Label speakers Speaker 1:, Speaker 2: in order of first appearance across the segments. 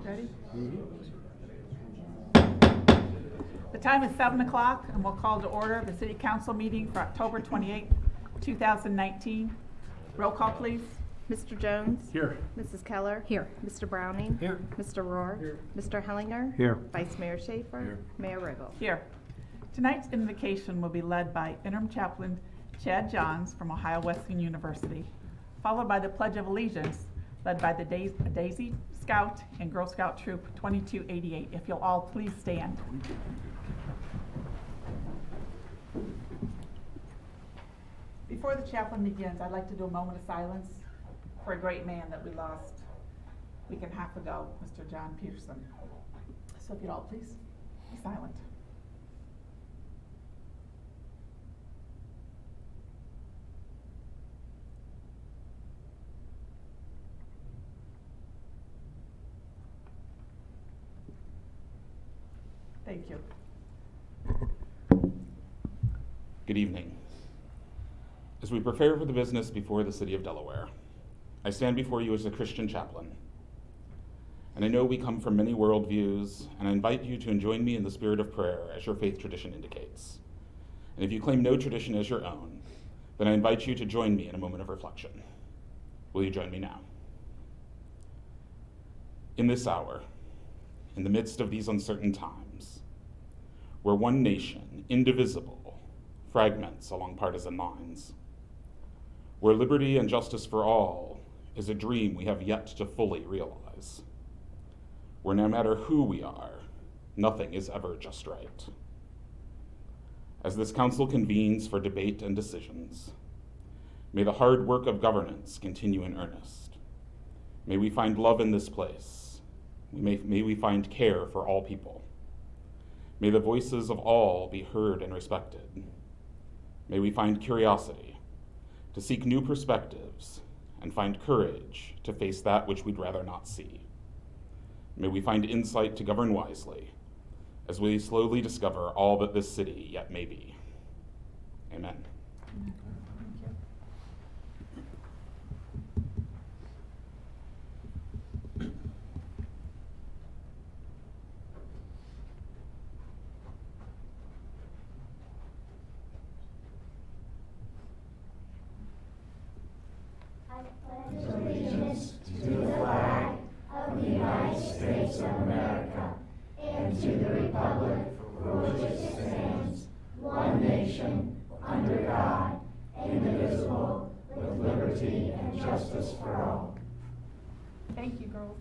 Speaker 1: Ready? The time is 7 o'clock, and we'll call to order the City Council meeting for October 28th, 2019. Roll call, please.
Speaker 2: Mr. Jones?
Speaker 3: Here.
Speaker 2: Mrs. Keller?
Speaker 4: Here.
Speaker 2: Mr. Browning?
Speaker 3: Here.
Speaker 2: Mr. Rohr?
Speaker 3: Here.
Speaker 2: Mr. Hellinger?
Speaker 3: Here.
Speaker 2: Vice Mayor Schaefer?
Speaker 3: Here.
Speaker 2: Mayor Riggle?
Speaker 1: Here. Tonight's invocation will be led by Interim Chaplain Chad Johns from Ohio Wesleyan University, followed by the Pledge of Allegiance led by the Daisy Scout and Girl Scout Troop 2288. If you'll all please stand. Before the chaplain begins, I'd like to do a moment of silence for a great man that we lost a week and a half ago, Mr. John Peterson. So if you'd all please be silent. Thank you.
Speaker 5: Good evening. As we prepare for the business before the City of Delaware, I stand before you as a Christian chaplain. And I know we come from many worldviews, and I invite you to join me in the spirit of prayer as your faith tradition indicates. And if you claim no tradition as your own, then I invite you to join me in a moment of reflection. Will you join me now? In this hour, in the midst of these uncertain times, where one nation, indivisible, fragments along partisan lines, where liberty and justice for all is a dream we have yet to fully realize, where no matter who we are, nothing is ever just right. As this council convenes for debate and decisions, may the hard work of governance continue in earnest. May we find love in this place. May we find care for all people. May the voices of all be heard and respected. May we find curiosity to seek new perspectives and find courage to face that which we'd rather not see. May we find insight to govern wisely as we slowly discover all that this city yet may be. Amen.
Speaker 6: Allegiance to the flag of the United States of America and to the republic for which it stands, one nation, under God, indivisible, with liberty and justice for all.
Speaker 1: Thank you, girls.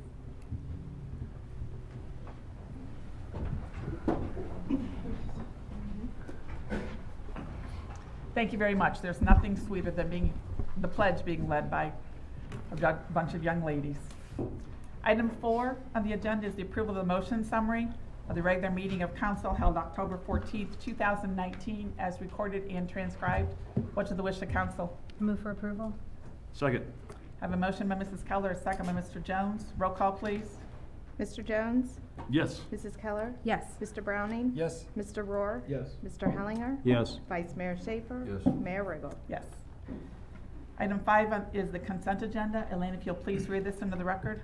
Speaker 1: Thank you very much. There's nothing sweeter than the pledge being led by a bunch of young ladies. Item 4 on the agenda is the approval of the motion summary of the regular meeting of council held October 14th, 2019, as recorded and transcribed. What's the wish of council?
Speaker 4: Move for approval.
Speaker 3: Second.
Speaker 1: I have a motion by Mrs. Keller, a second by Mr. Jones. Roll call, please.
Speaker 2: Mr. Jones?
Speaker 3: Yes.
Speaker 2: Mrs. Keller?
Speaker 4: Yes.
Speaker 2: Mr. Browning?
Speaker 3: Yes.
Speaker 2: Mr. Rohr?
Speaker 3: Yes.
Speaker 2: Mr. Hellinger?
Speaker 3: Yes.
Speaker 2: Vice Mayor Schaefer?
Speaker 3: Yes.
Speaker 2: Mayor Riggle?
Speaker 1: Yes. Item 5 is the consent agenda. Elaine, if you'll please read this into the record.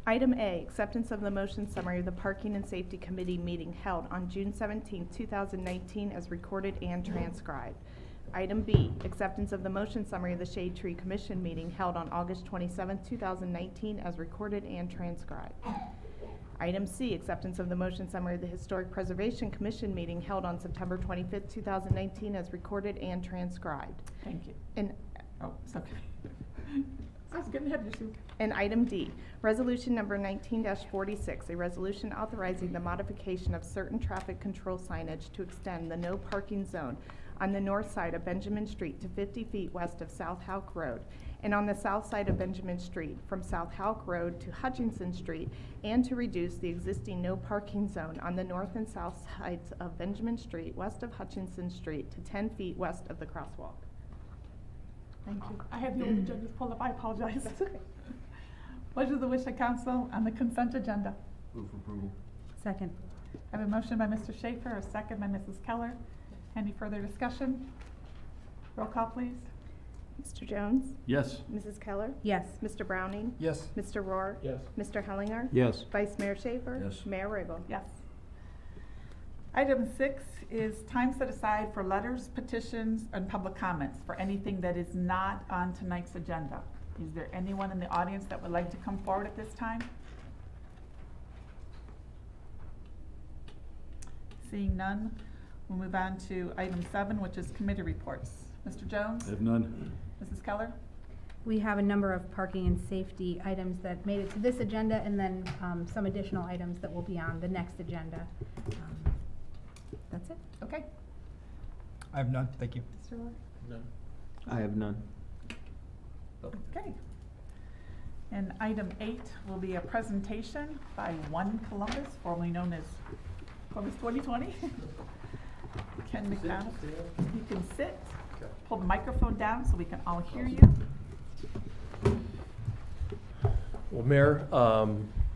Speaker 2: Item A, acceptance of the motion summary of the Parking and Safety Committee meeting held on June 17, 2019 as recorded and transcribed. Item B, acceptance of the motion summary of the Shade Tree Commission meeting held on August 27, 2019 as recorded and transcribed. Item C, acceptance of the motion summary of the Historic Preservation Commission meeting held on September 25, 2019 as recorded and transcribed.
Speaker 1: Thank you.
Speaker 2: And
Speaker 1: Oh, it's okay. I was getting ahead of you.
Speaker 2: And item D, resolution number 19-46, a resolution authorizing the modification of certain traffic control signage to extend the no parking zone on the north side of Benjamin Street to 50 feet west of South Houck Road, and on the south side of Benjamin Street from South Houck Road to Hutchinson Street, and to reduce the existing no parking zone on the north and south sides of Benjamin Street west of Hutchinson Street to 10 feet west of the crosswalk.
Speaker 1: Thank you. I had the old agendas pulled up. I apologize. What is the wish of council on the consent agenda?
Speaker 3: Move for approval.
Speaker 4: Second.
Speaker 1: I have a motion by Mr. Schaefer, a second by Mrs. Keller. Any further discussion? Roll call, please.
Speaker 2: Mr. Jones?
Speaker 3: Yes.
Speaker 2: Mrs. Keller?
Speaker 4: Yes.
Speaker 2: Mr. Browning?
Speaker 3: Yes.
Speaker 2: Mr. Rohr?
Speaker 3: Yes.
Speaker 2: Mr. Hellinger?
Speaker 3: Yes.
Speaker 2: Vice Mayor Schaefer?
Speaker 3: Yes.
Speaker 2: Mayor Riggle?
Speaker 1: Yes. Item 6 is time set aside for letters, petitions, and public comments for anything that is not on tonight's agenda. Is there anyone in the audience that would like to come forward at this time? Seeing none, we'll move on to item 7, which is committee reports. Mr. Jones?
Speaker 3: I have none.
Speaker 1: Mrs. Keller?
Speaker 4: We have a number of parking and safety items that made it to this agenda, and then some additional items that will be on the next agenda. That's it.
Speaker 1: Okay.
Speaker 7: I have none, thank you.
Speaker 1: Mr. Rohr?
Speaker 3: None.
Speaker 8: I have none.
Speaker 1: Okay. And item 8 will be a presentation by One Columbus, formerly known as Columbus 2020. Ken McDonald. You can sit, pull the microphone down so we can all hear you.
Speaker 9: Well, Mayor,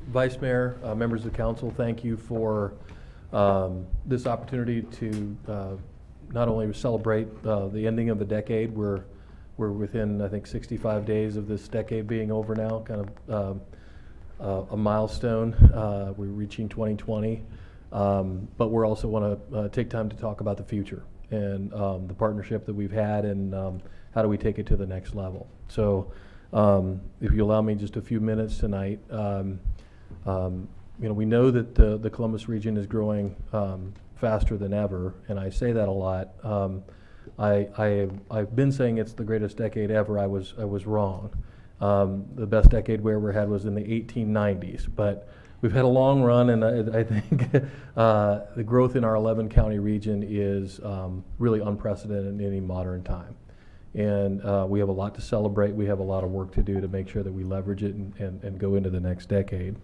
Speaker 9: Vice Mayor, members of the council, thank you for this opportunity to not only celebrate the ending of the decade. We're within, I think, 65 days of this decade being over now, kind of a milestone. We're reaching 2020, but we also want to take time to talk about the future and the partnership that we've had and how do we take it to the next level. So if you allow me just a few minutes tonight, we know that the Columbus region is growing faster than ever, and I say that a lot. I've been saying it's the greatest decade ever. I was wrong. The best decade we ever had was in the 1890s, but we've had a long run, and I think the growth in our 11 county region is really unprecedented in any modern time. And we have a lot to celebrate. We have a lot of work to do to make sure that we leverage it and go into the next decade.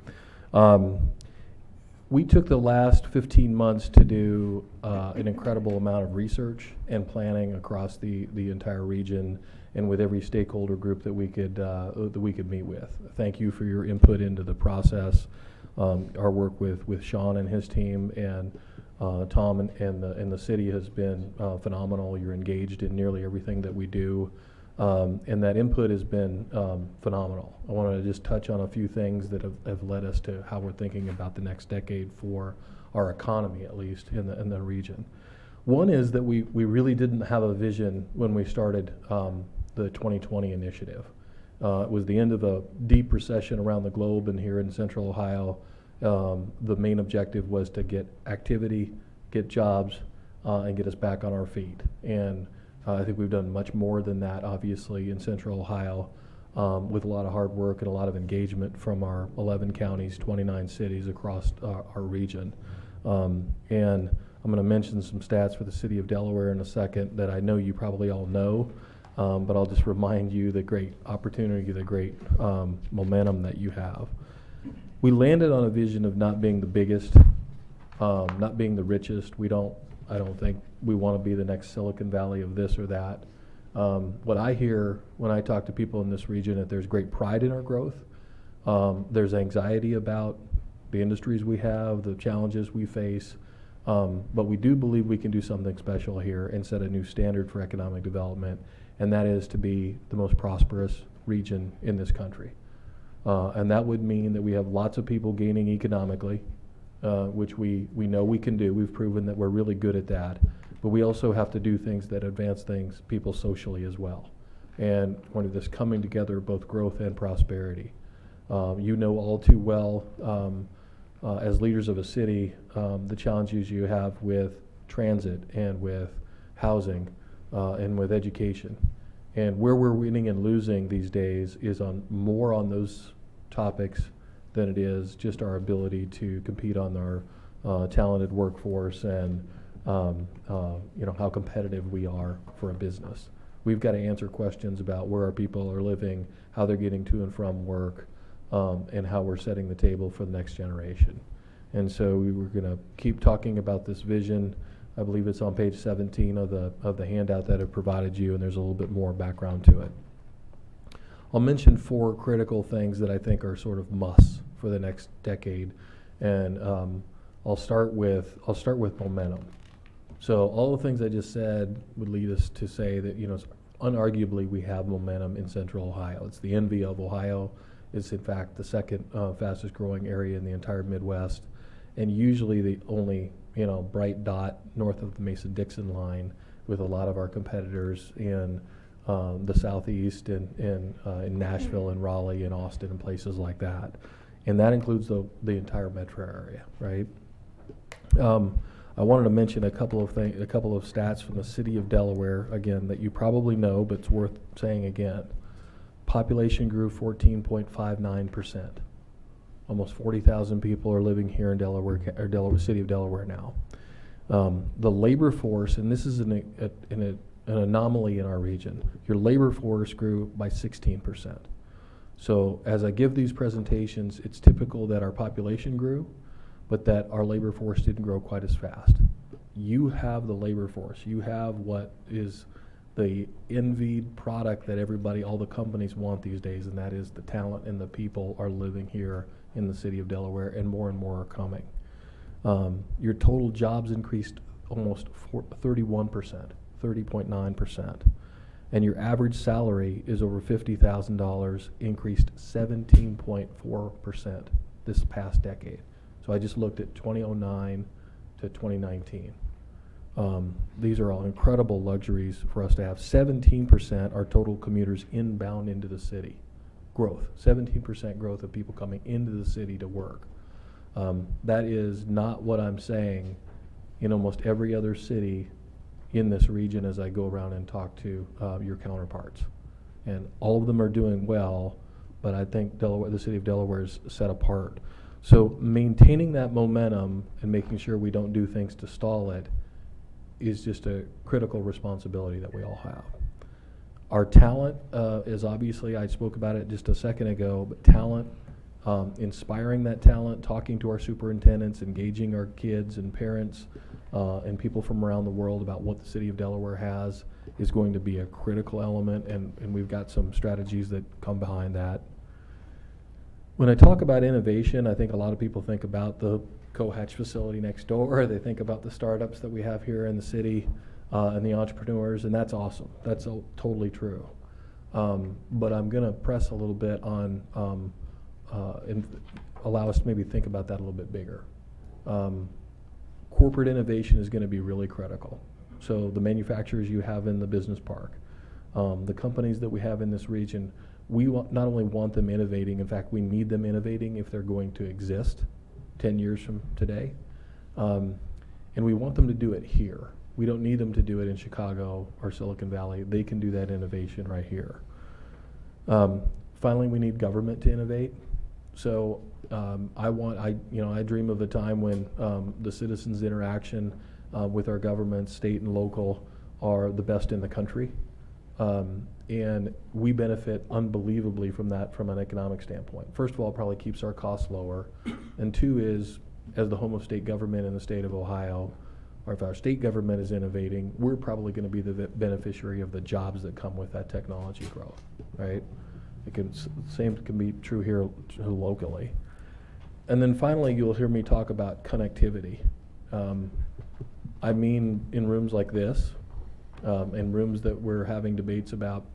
Speaker 9: We took the last 15 months to do an incredible amount of research and planning across the entire region and with every stakeholder group that we could meet with. Thank you for your input into the process. Our work with Sean and his team and Tom and the city has been phenomenal. You're engaged in nearly everything that we do. And that input has been phenomenal. I want to just touch on a few things that have led us to how we're thinking about the next decade for our economy, at least in the region. One is that we really didn't have a vision when we started the 2020 initiative. It was the end of a deep recession around the globe, and here in Central Ohio, the main objective was to get activity, get jobs, and get us back on our feet. And I think we've done much more than that, obviously, in Central Ohio, with a lot of hard work and a lot of engagement from our 11 counties, 29 cities across our region. And I'm going to mention some stats for the city of Delaware in a second that I know you probably all know, but I'll just remind you the great opportunity, the great momentum that you have. We landed on a vision of not being the biggest, not being the richest. I don't think we want to be the next Silicon Valley of this or that. What I hear when I talk to people in this region, that there's great pride in our growth. There's anxiety about the industries we have, the challenges we face, but we do believe we can do something special here and set a new standard for economic development, and that is to be the most prosperous region in this country. And that would mean that we have lots of people gaining economically, which we know we can do. We've proven that we're really good at that. But we also have to do things that advance people socially as well. And one of this coming together of both growth and prosperity. You know all too well, as leaders of a city, the challenges you have with transit and with housing and with education. And where we're winning and losing these days is more on those topics than it is just our ability to compete on our talented workforce and how competitive we are for a business. We've got to answer questions about where our people are living, how they're getting to and from work, and how we're setting the table for the next generation. And so we were going to keep talking about this vision. I believe it's on page 17 of the handout that I've provided you, and there's a little bit more background to it. I'll mention 4 critical things that I think are sort of musts for the next decade, and I'll start with momentum. So all the things I just said would lead us to say that, unarguably we have momentum in Central Ohio. It's the envy of Ohio. It's in fact the second fastest growing area in the entire Midwest, and usually the only bright dot north of the Mason-Dixon line, with a lot of our competitors in the Southeast and in Nashville and Raleigh and Austin and places like that. And that includes the entire metro area, right? I wanted to mention a couple of stats from the city of Delaware, again, that you probably know, but it's worth saying again. Population grew 14.59%. Almost 40,000 people are living here in Delaware, city of Delaware now. The labor force, and this is an anomaly in our region, your labor force grew by 16%. So as I give these presentations, it's typical that our population grew, but that our labor force didn't grow quite as fast. You have the labor force. You have what is the envied product that all the companies want these days, and that is the talent, and the people are living here in the city of Delaware, and more are coming. Your total jobs increased almost 31%, 30.9%. And your average salary is over $50,000, increased 17.4% this past decade. So I just looked at 2009 to 2019. These are all incredible luxuries for us to have. 17% are total commuters inbound into the city. Growth, 17% growth of people coming into the city to work. That is not what I'm saying in almost every other city in this region as I go around and talk to your counterparts. And all of them are doing well, but I think the city of Delaware is set apart. So maintaining that momentum and making sure we don't do things to stall it is just a critical responsibility that we all have. Our talent is obviously, I spoke about it just a second ago, but talent, inspiring that talent, talking to our superintendents, engaging our kids and parents and people from around the world about what the city of Delaware has is going to be a critical element, and we've got some strategies that come behind that. When I talk about innovation, I think a lot of people think about the Cohatch facility next door. They think about the startups that we have here in the city and the entrepreneurs, and that's awesome. That's totally true. But I'm going to press a little bit on and allow us to maybe think about that a little bit bigger. Corporate innovation is going to be really critical. So the manufacturers you have in the business park, the companies that we have in this region, we not only want them innovating, in fact, we need them innovating if they're going to exist 10 years from today. And we want them to do it here. We don't need them to do it in Chicago or Silicon Valley. They can do that innovation right here. Finally, we need government to innovate. So I dream of a time when the citizens' interaction with our government, state and local, are the best in the country. And we benefit unbelievably from that from an economic standpoint. First of all, it probably keeps our costs lower. And two is, as the home of state government in the state of Ohio, or if our state government is innovating, we're probably going to be the beneficiary of the jobs that come with that technology growth, right? Same can be true here locally. And then finally, you'll hear me talk about connectivity. I mean, in rooms like this, in rooms that we're having debates about,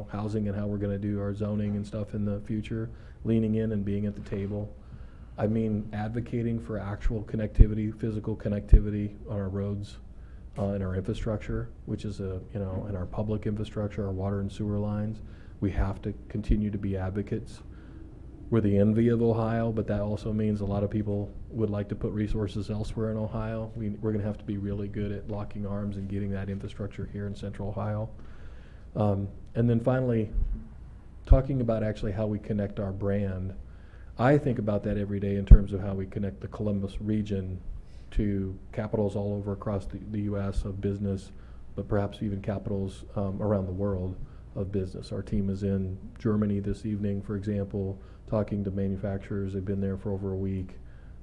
Speaker 9: housing and how we're going to do our zoning and stuff in the future, leaning in and being at the table. I mean, advocating for actual connectivity, physical connectivity on our roads, in our infrastructure, which is in our public infrastructure, our water and sewer lines. We have to continue to be advocates. We're the envy of Ohio, but that also means a lot of people would like to put resources elsewhere in Ohio. We're going to have to be really good at locking arms and getting that infrastructure here in Central Ohio. And then finally, talking about actually how we connect our brand. I think about that every day in terms of how we connect the Columbus region to capitals all over across the U.S. of business, but perhaps even capitals around the world of business. Our team is in Germany this evening, for example, talking to manufacturers. They've been there for over a week.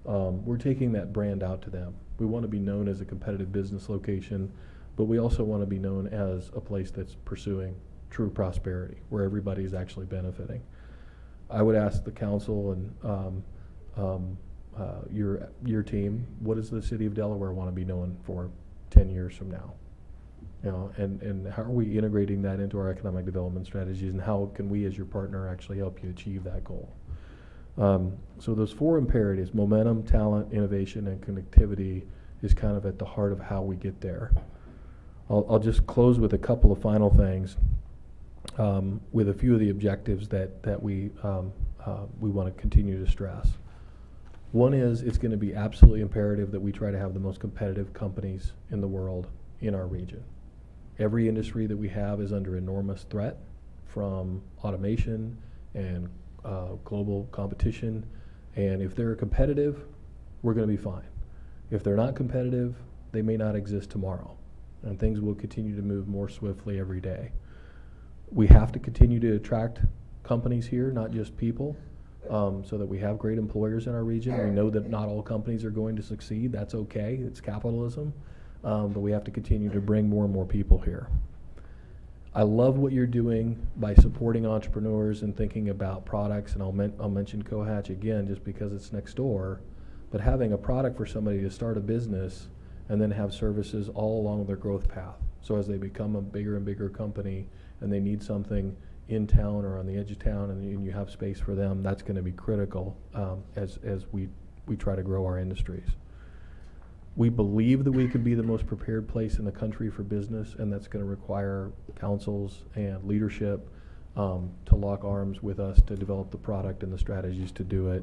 Speaker 9: We're taking that brand out to them. We want to be known as a competitive business location, but we also want to be known as a place that's pursuing true prosperity, where everybody's actually benefiting. I would ask the council and your team, what does the city of Delaware want to be known for 10 years from now? You know, and how are we integrating that into our economic development strategies, and how can we as your partner actually help you achieve that goal? So those 4 imperatives, momentum, talent, innovation, and connectivity, is kind of at the heart of how we get there. I'll just close with a couple of final things, with a few of the objectives that we want to continue to stress. One is, it's going to be absolutely imperative that we try to have the most competitive companies in the world in our region. Every industry that we have is under enormous threat from automation and global competition, and if they're competitive, we're going to be fine. If they're not competitive, they may not exist tomorrow, and things will continue to move more swiftly every day. We have to continue to attract companies here, not just people, so that we have great employers in our region. We know that not all companies are going to succeed. That's okay. It's capitalism. But we have to continue to bring more and more people here. I love what you're doing by supporting entrepreneurs and thinking about products, and I'll mention Cohatch again just because it's next door, but having a product for somebody to start a business and then have services all along their growth path. So as they become a bigger and bigger company and they need something in town or on the edge of town, and you have space for them, that's going to be critical as we try to grow our industries. We believe that we could be the most prepared place in the country for business, and that's going to require councils and leadership to lock arms with us to develop the product and the strategies to do it.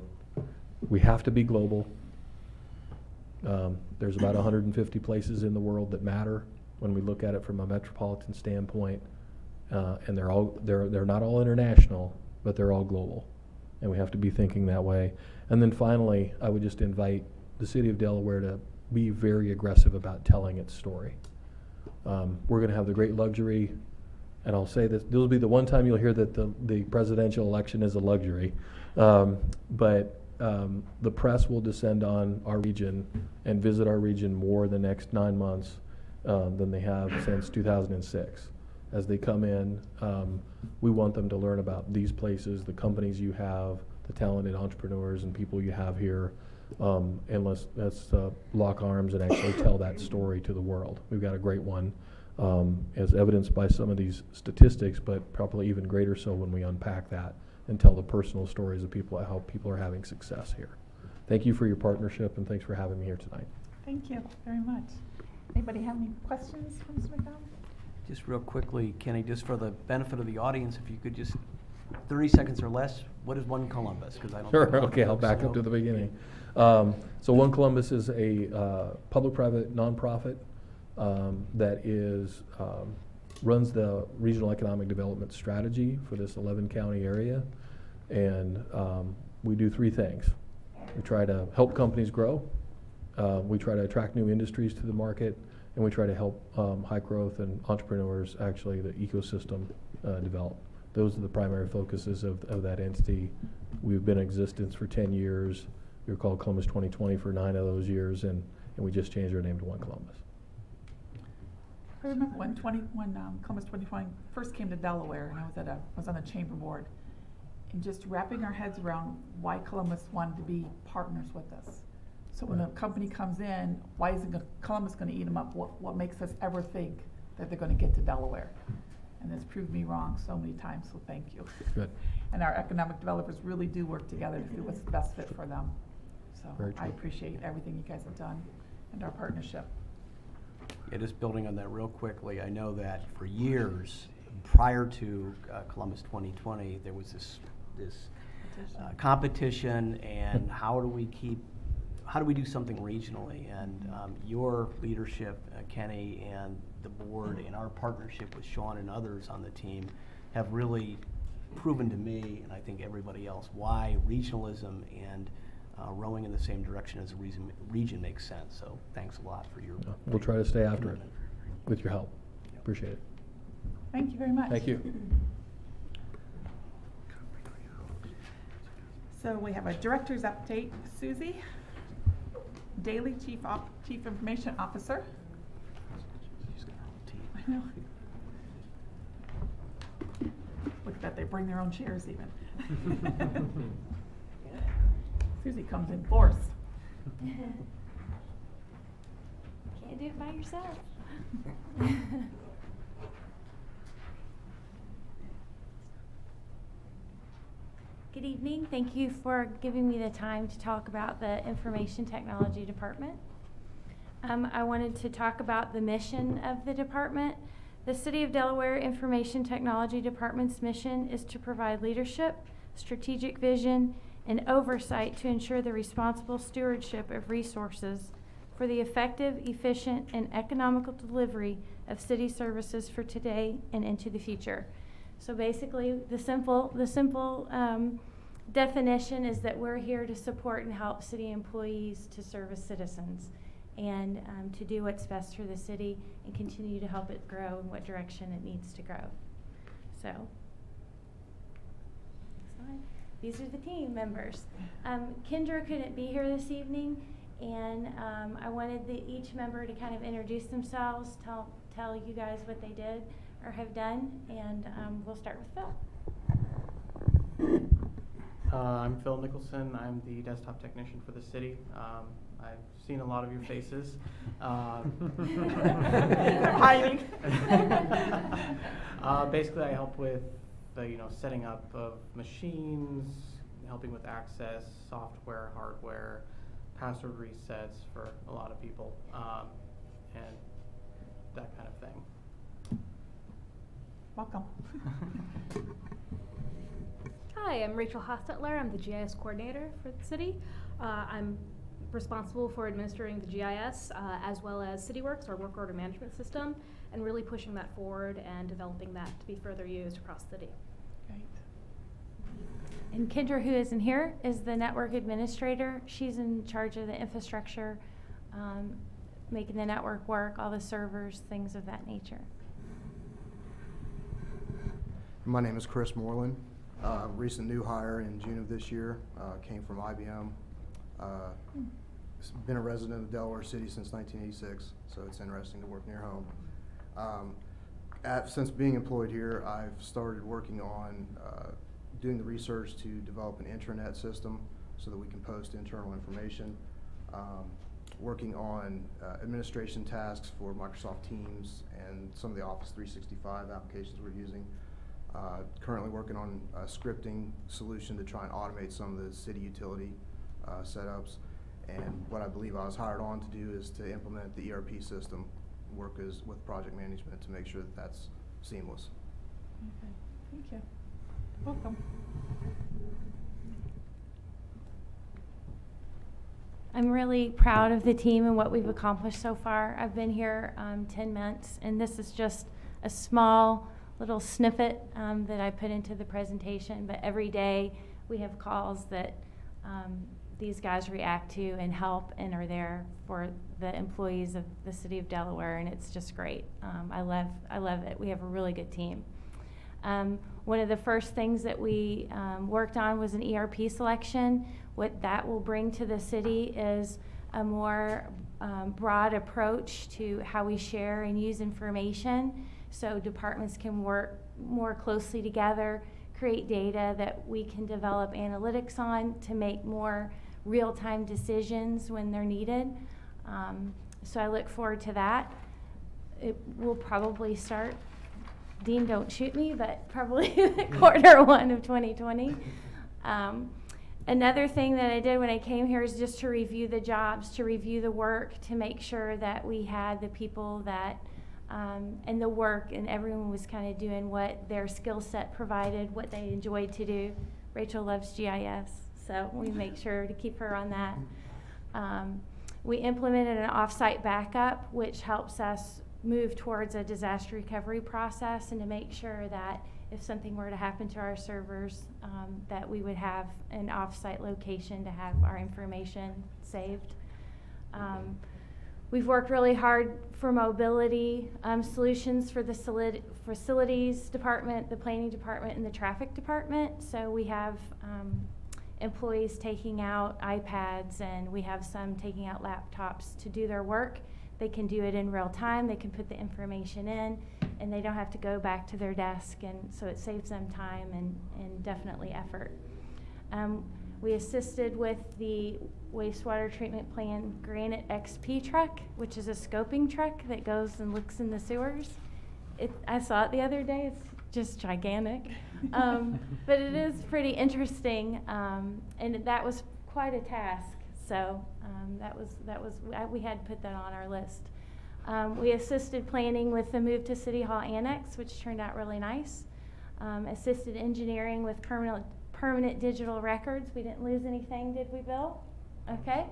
Speaker 9: We have to be global. There's about 150 places in the world that matter when we look at it from a metropolitan standpoint, and they're not all international, but they're all global, and we have to be thinking that way. And then finally, I would just invite the city of Delaware to be very aggressive about telling its story. We're going to have the great luxury, and I'll say this will be the one time you'll hear that the presidential election is a luxury, but the press will descend on our region and visit our region more the next 9 months than they have since 2006. As they come in, we want them to learn about these places, the companies you have, the talented entrepreneurs and people you have here, and let's lock arms and actually tell that story to the world. We've got a great one, as evidenced by some of these statistics, but probably even greater so when we unpack that and tell the personal stories of people, how people are having success here. Thank you for your partnership, and thanks for having me here tonight.
Speaker 1: Thank you very much. Anybody have any questions for Mr. McDonald?
Speaker 3: Just real quickly, Kenny, just for the benefit of the audience, if you could just, 30 seconds or less, what is One Columbus? Because I don't
Speaker 9: Sure,
Speaker 3: think
Speaker 9: okay, I'll
Speaker 3: folks
Speaker 9: back
Speaker 3: know.
Speaker 9: up to the beginning. So One Columbus is a public-private nonprofit that runs the regional economic development strategy for this 11-county area. And we do 3 things. We try to help companies grow, we try to attract new industries to the market, and we try to help high growth and entrepreneurs, actually the ecosystem, develop. Those are the primary focuses of that entity. We've been in existence for 10 years. We were called Columbus 2020 for 9 of those years, and we just changed our name to One Columbus.
Speaker 1: I remember when Columbus 2020 first came to Delaware, and I was on the chamber board, and just wrapping our heads around why Columbus wanted to be partners with us. So when a company comes in, why isn't Columbus going to eat them up? What makes us ever think that they're going to get to Delaware? And it's proved me wrong so many times, so thank you.
Speaker 9: Good.
Speaker 1: And our economic developers really do work together to do what's the best fit for them. So
Speaker 9: Very
Speaker 1: I
Speaker 9: true.
Speaker 1: appreciate everything you guys have done and our partnership.
Speaker 3: Yeah, just building on that real quickly, I know that for years, prior to Columbus 2020, there was this competition, and how do we do something regionally? And your leadership, Kenny, and the board, and our partnership with Sean and others on the team have really proven to me, and I think everybody else, why regionalism and rowing in the same direction as a region makes sense. So thanks a lot for your
Speaker 9: We'll try to stay after it
Speaker 3: commitment.
Speaker 9: with your help. Appreciate it.
Speaker 1: Thank you very much.
Speaker 9: Thank you.
Speaker 1: So we have a director's update. Susie Daly, Chief Information Officer. I know. Look at that, they bring their own chairs even. Susie comes in force.
Speaker 8: Can't do it by yourself. Good evening. Thank you for giving me the time to talk about the Information Technology Department. I wanted to talk about the mission of the department. The City of Delaware Information Technology Department's mission is to provide leadership, strategic vision, and oversight to ensure the responsible stewardship of resources for the effective, efficient, and economical delivery of city services for today and into the future. So basically, the simple definition is that we're here to support and help city employees to serve as citizens and to do what's best for the city and continue to help it grow in what direction it needs to grow. So, next slide. These are the team members. Kendra couldn't be here this evening, and I wanted each member to kind of introduce themselves, tell you guys what they did or have done, and we'll start with Phil.
Speaker 10: I'm Phil Nicholson. I'm the desktop technician for the city. I've seen a lot of your faces.
Speaker 1: Hiding.
Speaker 10: Basically, I help with the setting up of machines, helping with access, software, hardware, password resets for a lot of people, and that kind of thing.
Speaker 1: Welcome.
Speaker 11: Hi, I'm Rachel Hostetler. I'm the GIS coordinator for the city. I'm responsible for administering the GIS as well as CityWorks, our work order management system, and really pushing that forward and developing that to be further used across the city.
Speaker 1: Great.
Speaker 8: And Kendra, who isn't here, is the network administrator. She's in charge of the infrastructure, making the network work, all the servers, things of that nature.
Speaker 12: My name is Chris Moreland. Recent new hire in June of this year, came from IBM. Been a resident of Delaware City since 1986, so it's interesting to work near home. Since being employed here, I've started working on doing the research to develop an intranet system so that we can post internal information. Working on administration tasks for Microsoft Teams and some of the Office 365 applications we're using. Currently working on a scripting solution to try and automate some of the city utility setups. And what I believe I was hired on to do is to implement the ERP system, work with project management to make sure that that's seamless.
Speaker 1: Okay. Thank you. Welcome.
Speaker 8: I'm really proud of the team and what we've accomplished so far. I've been here 10 months, and this is just a small little snippet that I put into the presentation, but every day we have calls that these guys react to and help and are there for the employees of the city of Delaware, and it's just great. I love it. We have a really good team. One of the first things that we worked on was an ERP selection. What that will bring to the city is a more broad approach to how we share and use information, so departments can work more closely together, create data that we can develop analytics on to make more real-time decisions when they're needed. So I look forward to that. It will probably start, Dean, don't shoot me, but probably Q1 of 2020. Another thing that I did when I came here is just to review the jobs, to review the work, to make sure that we had the people that and the work, and everyone was kind of doing what their skill set provided, what they enjoyed to do. Rachel loves GIS, so we make sure to keep her on that. We implemented an off-site backup, which helps us move towards a disaster recovery process and to make sure that if something were to happen to our servers, that we would have an off-site location to have our information saved. We've worked really hard for mobility solutions for the facilities department, the planning department, and the traffic department. So we have employees taking out iPads, and we have some taking out laptops to do their work. They can do it in real time. They can put the information in, and they don't have to go back to their desk, and so it saves them time and definitely effort. We assisted with the wastewater treatment plant Granite XP truck, which is a scoping truck that goes and looks in the sewers. I saw it the other day. It's just gigantic. But it is pretty interesting, and that was quite a task. So we had to put that on our list. We assisted planning with the move to City Hall Annex, which turned out really nice. Assisted engineering with permanent digital records. We didn't lose anything, did we, Bill? Okay.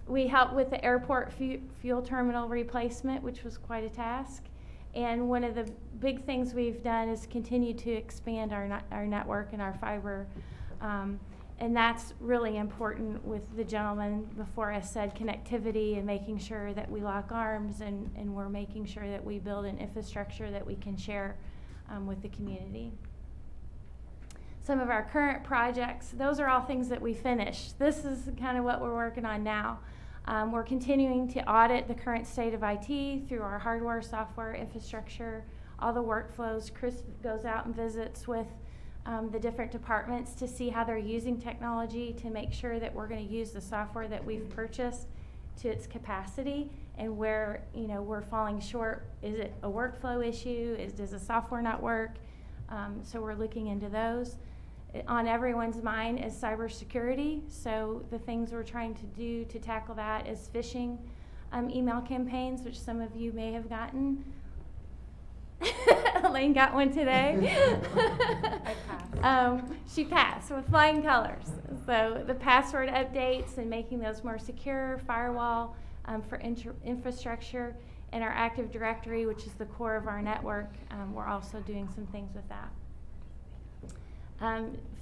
Speaker 8: We helped with the airport fuel terminal replacement, which was quite a task. And one of the big things we've done is continue to expand our network and our fiber. And that's really important with the gentleman before us said connectivity and making sure that we lock arms and we're making sure that we build an infrastructure that we can share with the community. Some of our current projects, those are all things that we finished. This is kind of what we're working on now. We're continuing to audit the current state of IT through our hardware, software, infrastructure, all the workflows. Chris goes out and visits with the different departments to see how they're using technology to make sure that we're going to use the software that we've purchased to its capacity, and where we're falling short. Is it a workflow issue? Does the software not work? So we're looking into those. On everyone's mind is cybersecurity. So the things we're trying to do to tackle that is phishing email campaigns, which some of you may have gotten. Elaine got one today.
Speaker 2: I passed.
Speaker 8: She passed with flying colors. So the password updates and making those more secure, firewall for infrastructure, and our Active Directory, which is the core of our network. We're also doing some things with that.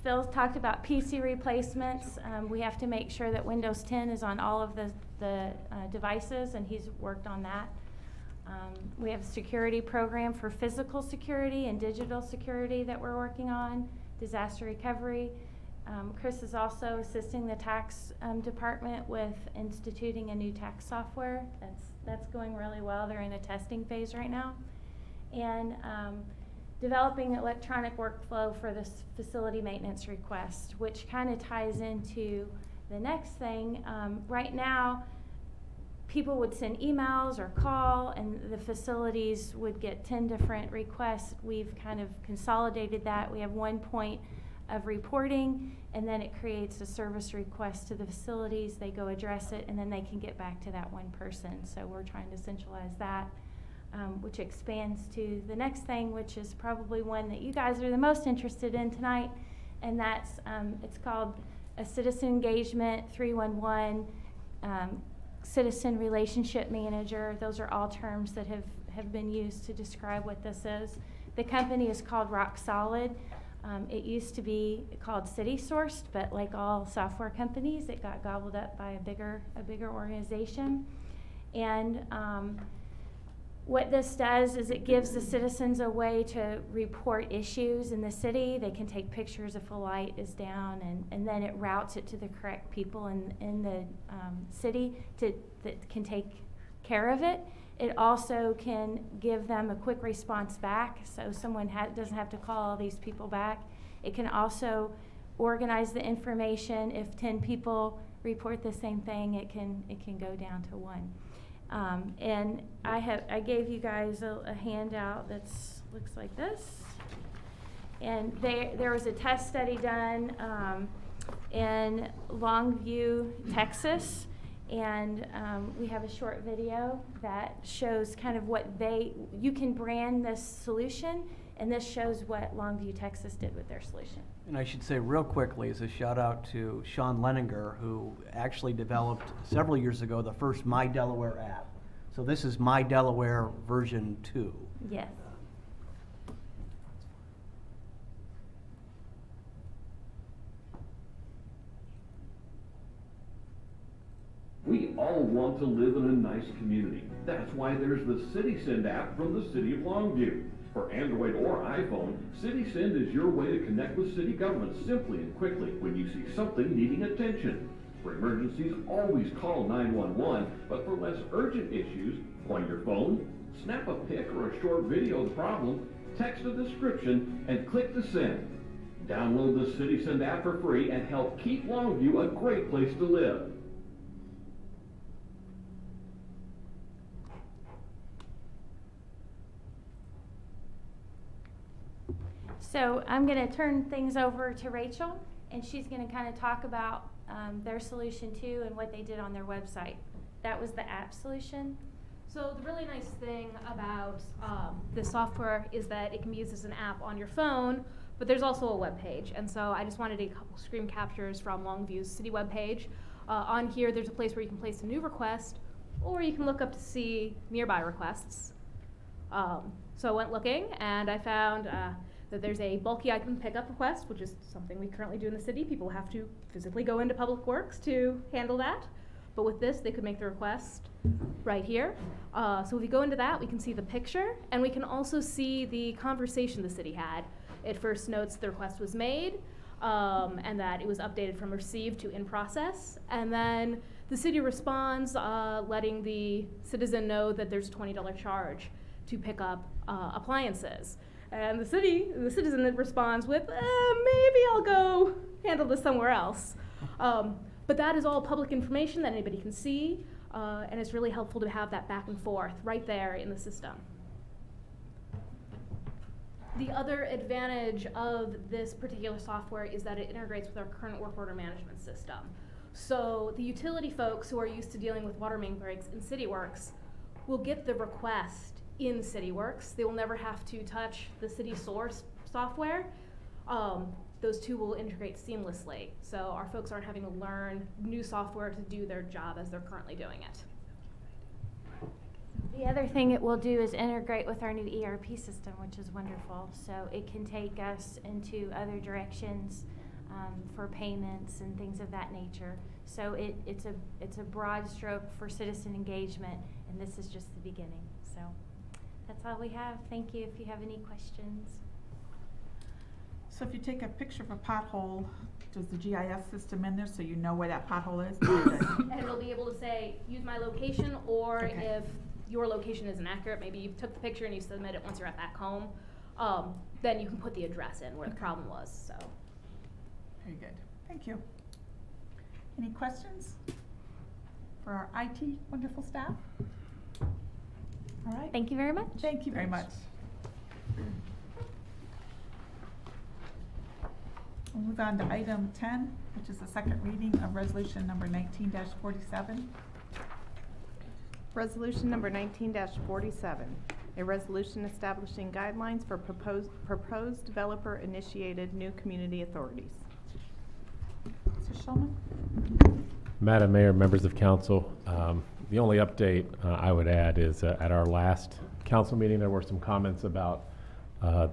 Speaker 8: Phil talked about PC replacements. We have to make sure that Windows 10 is on all of the devices, and he's worked on that. We have a security program for physical security and digital security that we're working on, disaster recovery. Chris is also assisting the tax department with instituting a new tax software. That's going really well. They're in a testing phase right now. And developing electronic workflow for this facility maintenance request, which kind of ties into the next thing. Right now, people would send emails or call, and the facilities would get 10 different requests. We've kind of consolidated that. We have one point of reporting, and then it creates a service request to the facilities. They go address it, and then they can get back to that one person. So we're trying to centralize that, which expands to the next thing, which is probably one that you guys are the most interested in tonight, and that's it's called a Citizen Engagement 311 Citizen Relationship Manager. Those are all terms that have been used to describe what this is. The company is called Rock Solid. It used to be called City Sourced, but like all software companies, it got gobbled up by a bigger organization. And what this does is it gives the citizens a way to report issues in the city. They can take pictures if a light is down, and then it routes it to the correct people in the city that can take care of it. It also can give them a quick response back, so someone doesn't have to call all these people back. It can also organize the information. If 10 people report the same thing, it can go down to 1. And I gave you guys a handout that looks like this. And there was a test study done in Longview, Texas. And we have a short video that shows kind of you can brand this solution, and this shows what Longview, Texas did with their solution.
Speaker 3: And I should say real quickly as a shout out to Sean Leninger, who actually developed several years ago the first My Delaware app. So this is My Delaware version 2.
Speaker 8: Yes.
Speaker 13: We all want to live in a nice community. That's why there's the CitySend app from the City of Longview. For Android or iPhone, CitySend is your way to connect with city government simply and quickly when you see something needing attention. For emergencies, always call 911, but for less urgent issues, point your phone, snap a pic or a short video of the problem, text a description, and click to send. Download the CitySend app for free and help keep Longview a great place to live.
Speaker 8: So I'm going to turn things over to Rachel, and she's going to kind of talk about their solution too and what they did on their website. That was the app solution.
Speaker 11: So the really nice thing about this software is that it can be used as an app on your phone, but there's also a web page. And so I just wanted a couple screen captures from Longview's city web page. On here, there's a place where you can place a new request, or you can look up to see nearby requests. So I went looking, and I found that there's a bulky item pickup request, which is something we currently do in the city. People have to physically go into Public Works to handle that. But with this, they could make the request right here. So if you go into that, we can see the picture, and we can also see the conversation the city had. It first notes the request was made, and that it was updated from received to in process. And then the city responds, letting the citizen know that there's a $20 charge to pick up appliances. And the citizen responds with, maybe I'll go handle this somewhere else. But that is all public information that anybody can see, and it's really helpful to have that back and forth right there in the system. The other advantage of this particular software is that it integrates with our current work order management system. So the utility folks who are used to dealing with water main breaks in CityWorks will get the request in CityWorks. They will never have to touch the city source software. Those two will integrate seamlessly. So our folks aren't having to learn new software to do their job as they're currently doing it.
Speaker 8: The other thing it will do is integrate with our new ERP system, which is wonderful. So it can take us into other directions for payments and things of that nature. So it's a broad stroke for citizen engagement, and this is just the beginning. So that's all we have. Thank you if you have any questions.
Speaker 1: So if you take a picture of a pothole, does the GIS system in there so you know where that pothole is?
Speaker 11: And it'll be able to say, use my location, or
Speaker 1: Okay.
Speaker 11: if your location isn't accurate, maybe you took the picture and you submit it once you're at back home, then you can put the address in where the problem was, so.
Speaker 1: Very good. Thank you. Any questions for our IT wonderful staff? All right.
Speaker 8: Thank you very much.
Speaker 1: Thank you very much. We'll move on to item 10, which is the second reading of resolution number 19-47.
Speaker 2: Resolution number 19-47, a resolution establishing guidelines for proposed developer-initiated new community authorities.
Speaker 1: Mr. Schulman?
Speaker 14: Madam Mayor, members of council, the only update I would add is at our last council meeting, there were some comments about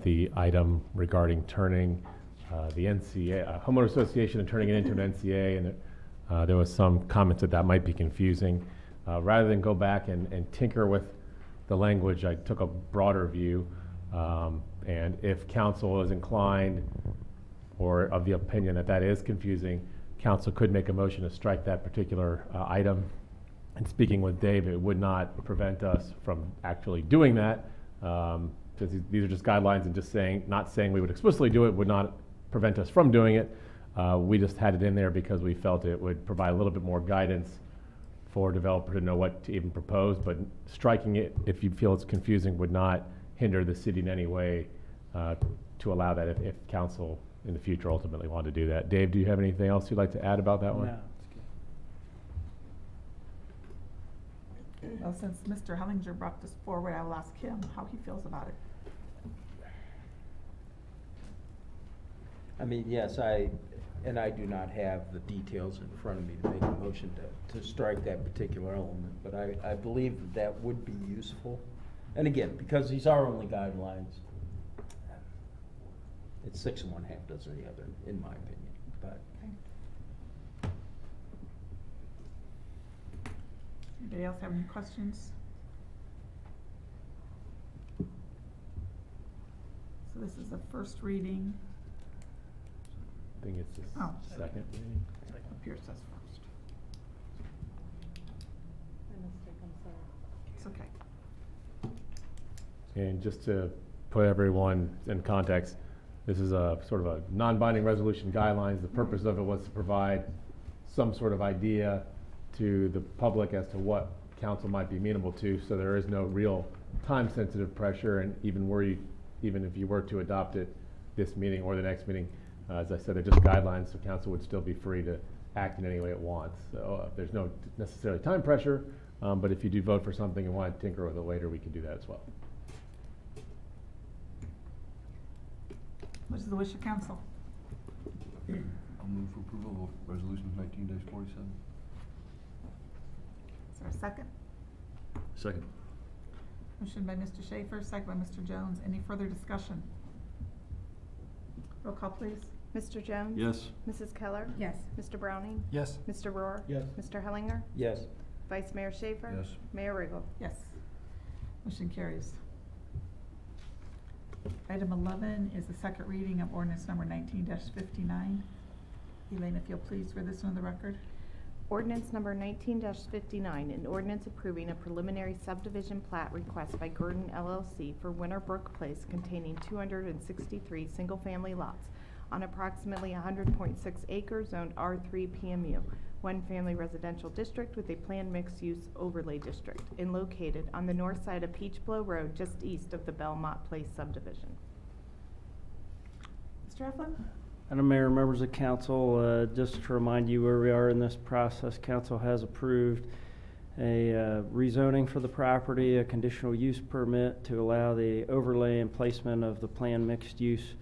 Speaker 14: the item regarding turning the NCA, homeowner association, and turning it into an NCA, and there was some comments that might be confusing. Rather than go back and tinker with the language, I took a broader view, and if council is inclined or of the opinion that that is confusing, council could make a motion to strike that particular item. And speaking with Dave, it would not prevent us from actually doing that, because these are just guidelines, and just not saying we would explicitly do it would not prevent us from doing it. We just had it in there because we felt it would provide a little bit more guidance for a developer to know what to even propose, but striking it, if you feel it's confusing, would not hinder the city in any way to allow that if council in the future ultimately wanted to do that. Dave, do you have anything else you'd like to add about that one?
Speaker 3: No.
Speaker 1: Well, since Mr. Hellinger brought this forward, I will ask him how he feels about it.
Speaker 15: I mean, yes, I do not have the details in front of me to make a motion to strike that particular element, but I believe that would be useful. And again, because these are only guidelines, it's 6 and 1/2 dozen the other, in my opinion, but.
Speaker 1: Anybody else have any questions? So this is the first reading.
Speaker 14: I think it's the second reading.
Speaker 1: Up here it says first. It's okay.
Speaker 14: And just to put everyone in context, This is a sort of a non-binding resolution guidelines. The purpose of it was to provide some sort of idea to the public as to what council might be amenable to, so there is no real time-sensitive pressure, and even if you were to adopt it this meeting or the next meeting, as I said, they're just guidelines, so council would still be free to act in any way it wants. So there's no necessarily time pressure, but if you do vote for something and want to tinker with it later, we can do that as well.
Speaker 1: What is the wish of council?
Speaker 16: I'll move for approval of resolution 19-47.
Speaker 1: Is there a second?
Speaker 16: Second.
Speaker 1: Motion by Mr. Schaefer, second by Mr. Jones. Any further discussion? Roll call, please.
Speaker 2: Mr. Jones?
Speaker 16: Yes.
Speaker 2: Mrs. Keller?
Speaker 4: Yes.
Speaker 2: Mr. Browning?
Speaker 7: Yes.
Speaker 2: Mr. Rohr?
Speaker 7: Yes.
Speaker 2: Mr. Hellinger?
Speaker 15: Yes.
Speaker 2: Vice Mayor Schaefer?
Speaker 16: Yes.
Speaker 2: Mayor Riggle?
Speaker 1: Yes. Motion carries. Item 11 is the second reading of ordinance number 19-59. Elaine, if you'll please read this on the record.
Speaker 2: Ordinance number 19-59, an ordinance approving a preliminary subdivision plat request by Gurdon LLC for Winterbrook Place containing 263 single-family lots on approximately 100.6 acres zoned R3 PMU, one family residential district with a planned mixed-use overlay district, and located on the north side of Peach Blow Road just east of the Belmont Place subdivision.
Speaker 1: Mr. Eflin?
Speaker 17: Madam Mayor, members of council, just to remind you where we are in this process, council has approved a rezoning for the property, a conditional use permit to allow the overlay and placement of the planned mixed-use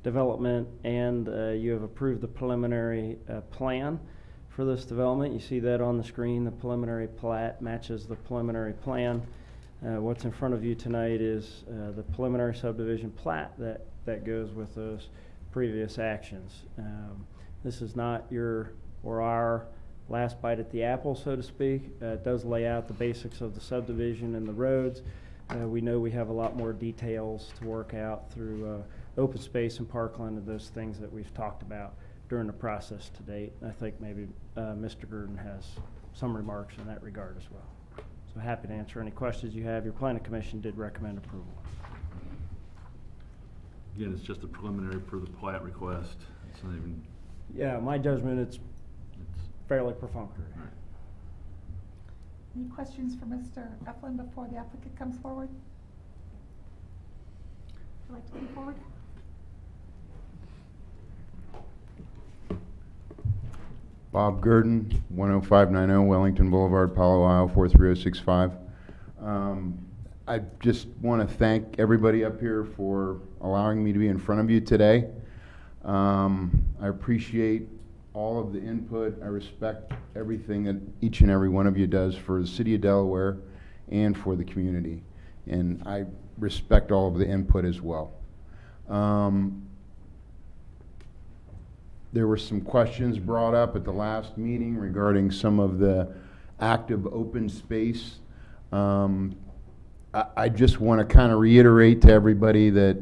Speaker 17: development, and you have approved the preliminary plan for this development. You see that on the screen. The preliminary plat matches the preliminary plan. What's in front of you tonight is the preliminary subdivision plat that goes with those previous actions. This is not your or our last bite at the apple, so to speak. It does lay out the basics of the subdivision and the roads. We know we have a lot more details to work out through open space and parkland and those things that we've talked about during the process to date. I think maybe Mr. Gurdon has some remarks in that regard as well. So happy to answer any questions you have. Your planning commission did recommend approval.
Speaker 16: Again, it's just a preliminary for the plat request. It's not even.
Speaker 17: Yeah, my judgment, it's fairly perfunctory.
Speaker 16: All right.
Speaker 1: Any questions for Mr. Eflin before the applicant comes forward? Would you like to come forward?
Speaker 18: Bob Gurdon, 10590 Wellington Boulevard, Palo Alto, 43065. I just want to thank everybody up here for allowing me to be in front of you today. I appreciate all of the input. I respect everything that each and every one of you does for the city of Delaware and for the community. And I respect all of the input as well. There were some questions brought up at the last meeting regarding some of the active open space. I just want to kind of reiterate to everybody that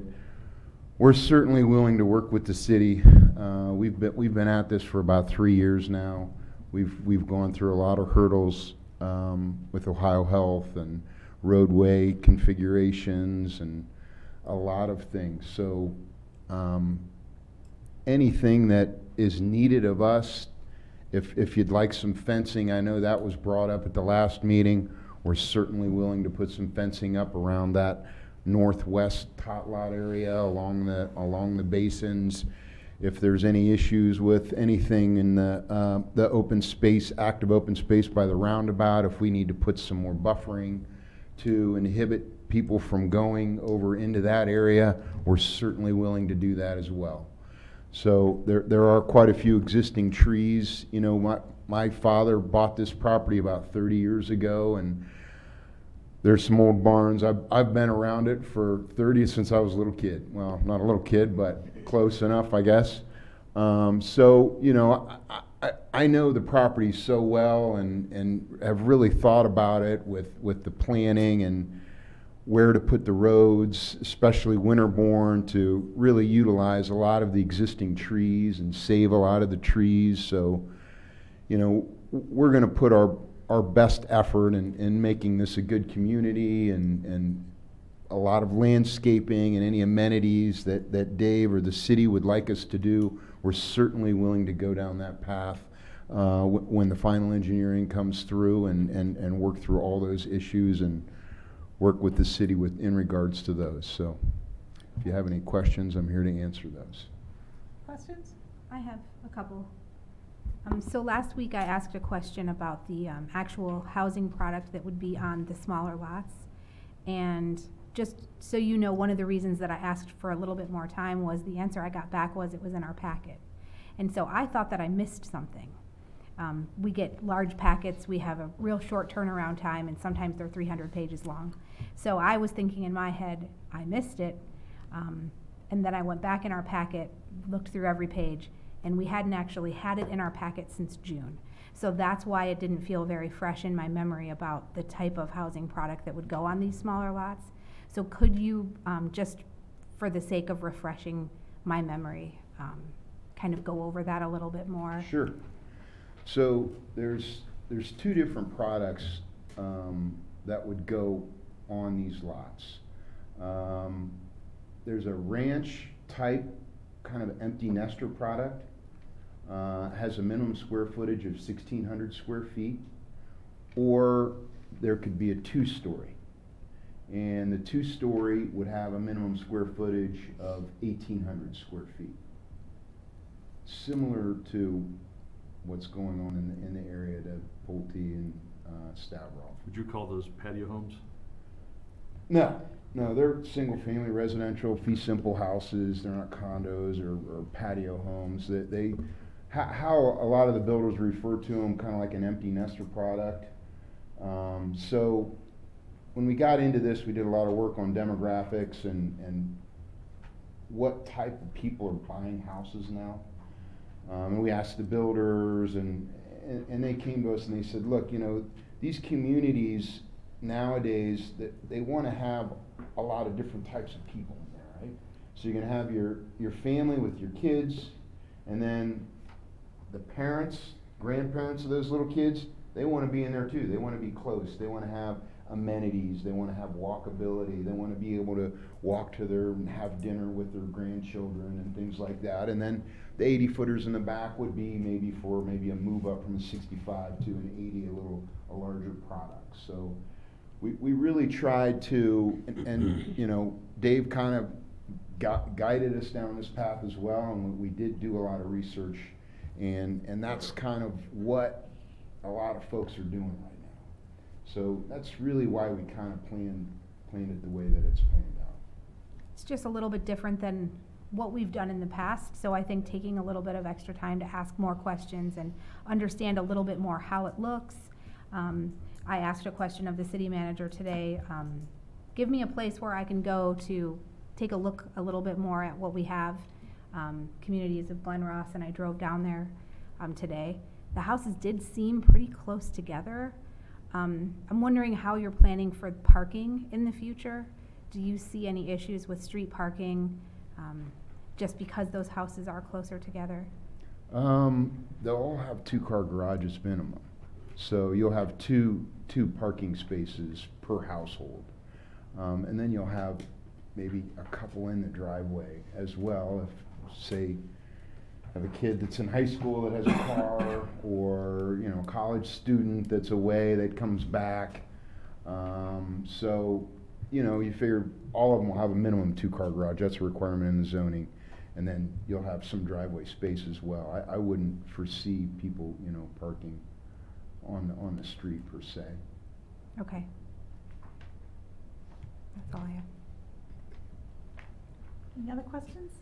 Speaker 18: we're certainly willing to work with the city. We've been at this for about 3 years now. We've gone through a lot of hurdles with Ohio Health and roadway configurations and a lot of things. So anything that is needed of us, if you'd like some fencing, I know that was brought up at the last meeting. We're certainly willing to put some fencing up around that northwest tot lot area along the basins. If there's any issues with anything in the open space, active open space by the roundabout, if we need to put some more buffering to inhibit people from going over into that area, we're certainly willing to do that as well. So there are quite a few existing trees. You know, my father bought this property about 30 years ago, and there's some old barns. I've been around it for 30 since I was a little kid. Well, not a little kid, but close enough, I guess. So, you know, I know the property so well and have really thought about it with the planning and where to put the roads, especially Winterbourne, to really utilize a lot of the existing trees and save a lot of the trees. So, you know, we're going to put our best effort in making this a good community and a lot of landscaping and any amenities that Dave or the city would like us to do, we're certainly willing to go down that path when the final engineering comes through and work through all those issues and work with the city in regards to those. So if you have any questions, I'm here to answer those.
Speaker 1: Questions?
Speaker 4: I have a couple. So last week I asked a question about the actual housing product that would be on the smaller lots. And just so you know, one of the reasons that I asked for a little bit more time was the answer I got back was it was in our packet. And so I thought that I missed something. We get large packets, we have a real short turnaround time, and sometimes they're 300 pages long. So I was thinking in my head, I missed it. And then I went back in our packet, looked through every page, and we hadn't actually had it in our packet since June. So that's why it didn't feel very fresh in my memory about the type of housing product that would go on these smaller lots. So could you, just for the sake of refreshing my memory, kind of go over that a little bit more?
Speaker 18: Sure. So there's two different products that would go on these lots. There's a ranch type kind of empty nester product. Has a minimum square footage of 1,600 square feet, or there could be a two-story. And the two-story would have a minimum square footage of 1,800 square feet. Similar to what's going on in the area to Pulte and Stavros.
Speaker 16: Would you call those patio homes?
Speaker 18: No, they're single-family residential, fee simple houses. They're not condos or patio homes. How a lot of the builders refer to them, kind of like an empty nester product. So when we got into this, we did a lot of work on demographics and what type of people are buying houses now. And we asked the builders, and they came to us and they said, look, these communities nowadays, they want to have a lot of different types of people in there, right? So you're going to have your family with your kids, and then the parents, grandparents of those little kids, they want to be in there too. They want to be close. They want to have amenities. They want to have walkability. They want to be able to walk to and have dinner with their grandchildren and things like that. And then the 80-footers in the back would be maybe a move up from a 65 to an 80, a larger product. So we really tried to, and Dave kind of guided us down this path as well, and we did do a lot of research, and that's kind of what a lot of folks are doing right now. So that's really why we kind of planned it the way that it's planned out.
Speaker 4: It's just a little bit different than what we've done in the past, so I think taking a little bit of extra time to ask more questions and understand a little bit more how it looks. I asked a question of the city manager today, give me a place where I can go to take a look a little bit more at what we have, Communities of Glen Ross, and I drove down there today. The houses did seem pretty close together. I'm wondering how you're planning for parking in the future. Do you see any issues with street parking, just because those houses are closer together?
Speaker 18: They'll all have 2-car garages minimum. So you'll have two parking spaces per household. And then you'll have maybe a couple in the driveway as well. If, say, have a kid that's in high school that has a car, or a college student that's away that comes back. So you figure all of them will have a minimum 2-car garage. That's a requirement in the zoning. And then you'll have some driveway space as well. I wouldn't foresee people, parking on the street per se.
Speaker 4: Okay. That's all I have.
Speaker 1: Any other questions?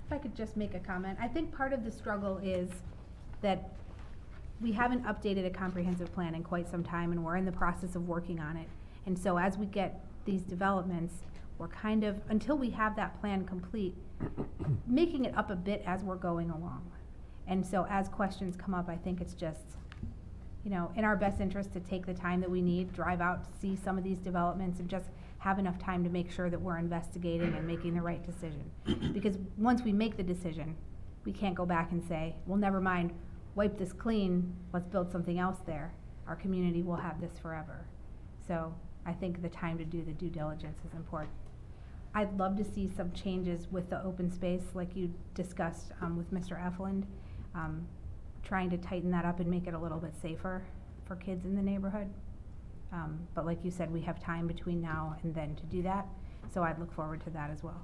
Speaker 4: If I could just make a comment, I think part of the struggle is that we haven't updated a comprehensive plan in quite some time, and we're in the process of working on it. And so as we get these developments, we're kind of, until we have that plan complete, making it up a bit as we're going along. And so as questions come up, I think it's just, in our best interest to take the time that we need, drive out to see some of these developments, and just have enough time to make sure that we're investigating and making the right decision. Because once we make the decision, we can't go back and say, well, never mind, wipe this clean, let's build something else there. our community will have this forever. So I think the time to do the due diligence is important. I'd love to see some changes with the open space, like you discussed with Mr. Effeland, trying to tighten that up and make it a little bit safer for kids in the neighborhood. But like you said, we have time between now and then to do that, so I'd look forward to that as well.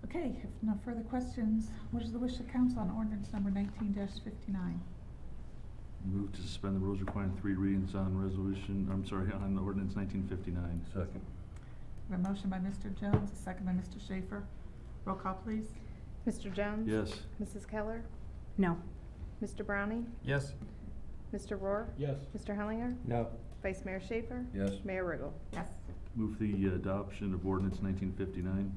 Speaker 1: Okay, if no further questions, what is the wish of council on ordinance number 19-59?
Speaker 16: Move to suspend the rules requiring 3 readings on on ordinance 1959.
Speaker 15: Second.
Speaker 1: A motion by Mr. Jones, a second by Mr. Schaefer. Roll call, please.
Speaker 2: Mr. Jones?
Speaker 16: Yes.
Speaker 2: Mrs. Keller?
Speaker 4: No.
Speaker 2: Mr. Browning?
Speaker 7: Yes.
Speaker 2: Mr. Rohr?
Speaker 7: Yes.
Speaker 2: Mr. Hellinger?
Speaker 15: No.
Speaker 2: Vice Mayor Schaefer?
Speaker 16: Yes.
Speaker 2: Mayor Riggle?
Speaker 1: Yes.
Speaker 16: Move the adoption of ordinance 1959.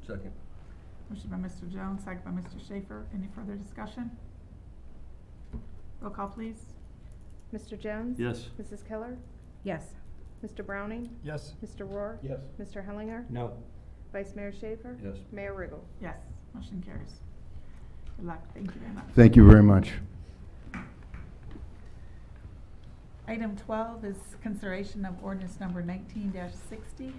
Speaker 16: Second.
Speaker 1: Motion by Mr. Jones, second by Mr. Schaefer. Any further discussion? Roll call, please.
Speaker 2: Mr. Jones?
Speaker 16: Yes.
Speaker 2: Mrs. Keller?
Speaker 4: Yes.
Speaker 2: Mr. Browning?
Speaker 7: Yes.
Speaker 2: Mr. Rohr?
Speaker 7: Yes.
Speaker 2: Mr. Hellinger?
Speaker 15: No.
Speaker 2: Vice Mayor Schaefer?
Speaker 16: Yes.
Speaker 2: Mayor Riggle?
Speaker 1: Yes. Motion carries. Good luck. Thank you very much.
Speaker 18: Thank you very much.
Speaker 1: Item 12 is consideration of ordinance number 19-60.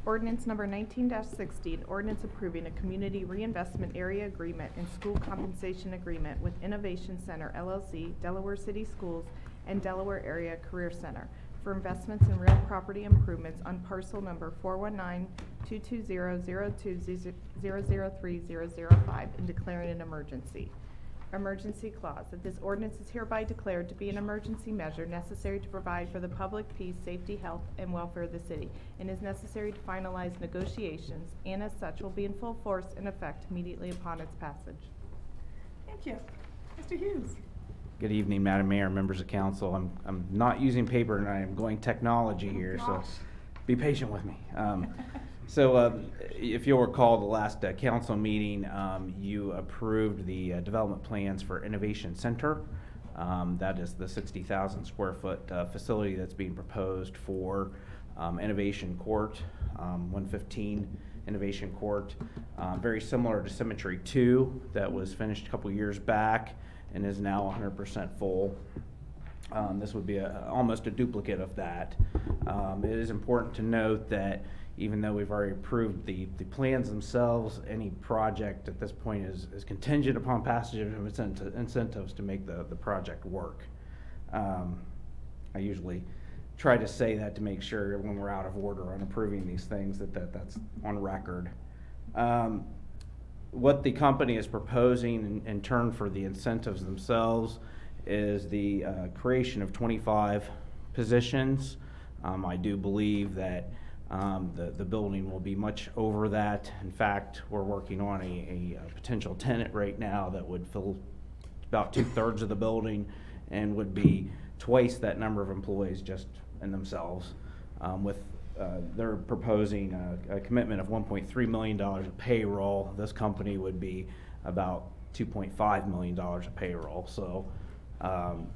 Speaker 2: Ordinance number 19-60, an ordinance approving a community reinvestment area agreement and school compensation agreement with Innovation Center LLC, Delaware City Schools, and Delaware Area Career Center for investments in real property improvements on parcel number 419-220-02-003005 and declaring an emergency. Emergency clause, that this ordinance is hereby declared to be an emergency measure necessary to provide for the public peace, safety, health, and welfare of the city, and is necessary to finalize negotiations, and as such will be in full force and effect immediately upon its passage.
Speaker 1: Thank you. Mr. Hughes.
Speaker 19: Good evening, Madam Mayor, members of council. I'm not using paper and I am going technology here, so
Speaker 1: Gosh.
Speaker 19: be patient with me. If you'll recall, the last council meeting, you approved the development plans for Innovation Center. That is the 60,000 square foot facility that's being proposed for Innovation Court, 115 Innovation Court. Very similar to Symmetry 2 that was finished a couple years back and is now 100% full. This would be almost a duplicate of that. It is important to note that even though we've already approved the plans themselves, any project at this point is contingent upon passage of incentives to make the project work. I usually try to say that to make sure when we're out of order on approving these things that's on record. What the company is proposing in turn for the incentives themselves is the creation of 25 positions. I do believe that the building will be much over that. In fact, we're working on a potential tenant right now that would fill about 2/3 of the building and would be twice that number of employees just in themselves. They're proposing a commitment of $1.3 million of payroll. This company would be about $2.5 million of payroll. So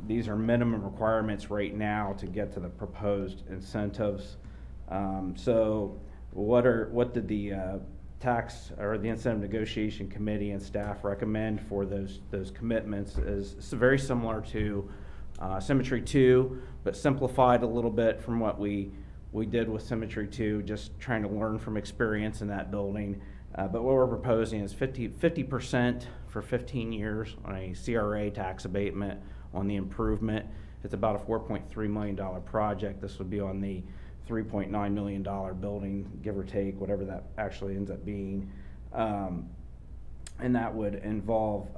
Speaker 19: these are minimum requirements right now to get to the proposed incentives. So what did the tax or the incentive negotiation committee and staff recommend for those commitments is very similar to Symmetry 2, but simplified a little bit from what we did with Symmetry 2, just trying to learn from experience in that building. But what we're proposing is 50% for 15 years on a CRA tax abatement on the improvement. It's about a $4.3 million project. This would be on the $3.9 million building, give or take, whatever that actually ends up being. And that would involve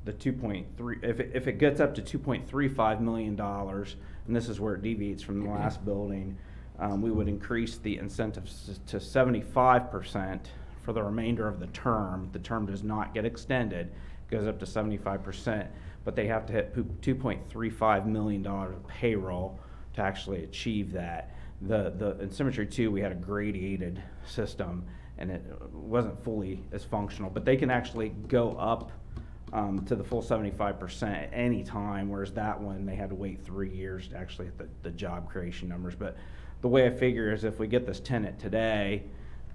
Speaker 19: the 2.3, if it gets up to $2.35 million, and this is where it deviates from the last building, we would increase the incentives to 75% for the remainder of the term. The term does not get extended, it goes up to 75%, but they have to hit $2.35 million of payroll to actually achieve that. In Symmetry 2, we had a gradated system, and it wasn't fully as functional, but they can actually go up to the full 75% at any time, whereas that one, they had to wait 3 years to actually hit the job creation numbers. But the way I figure is if we get this tenant today,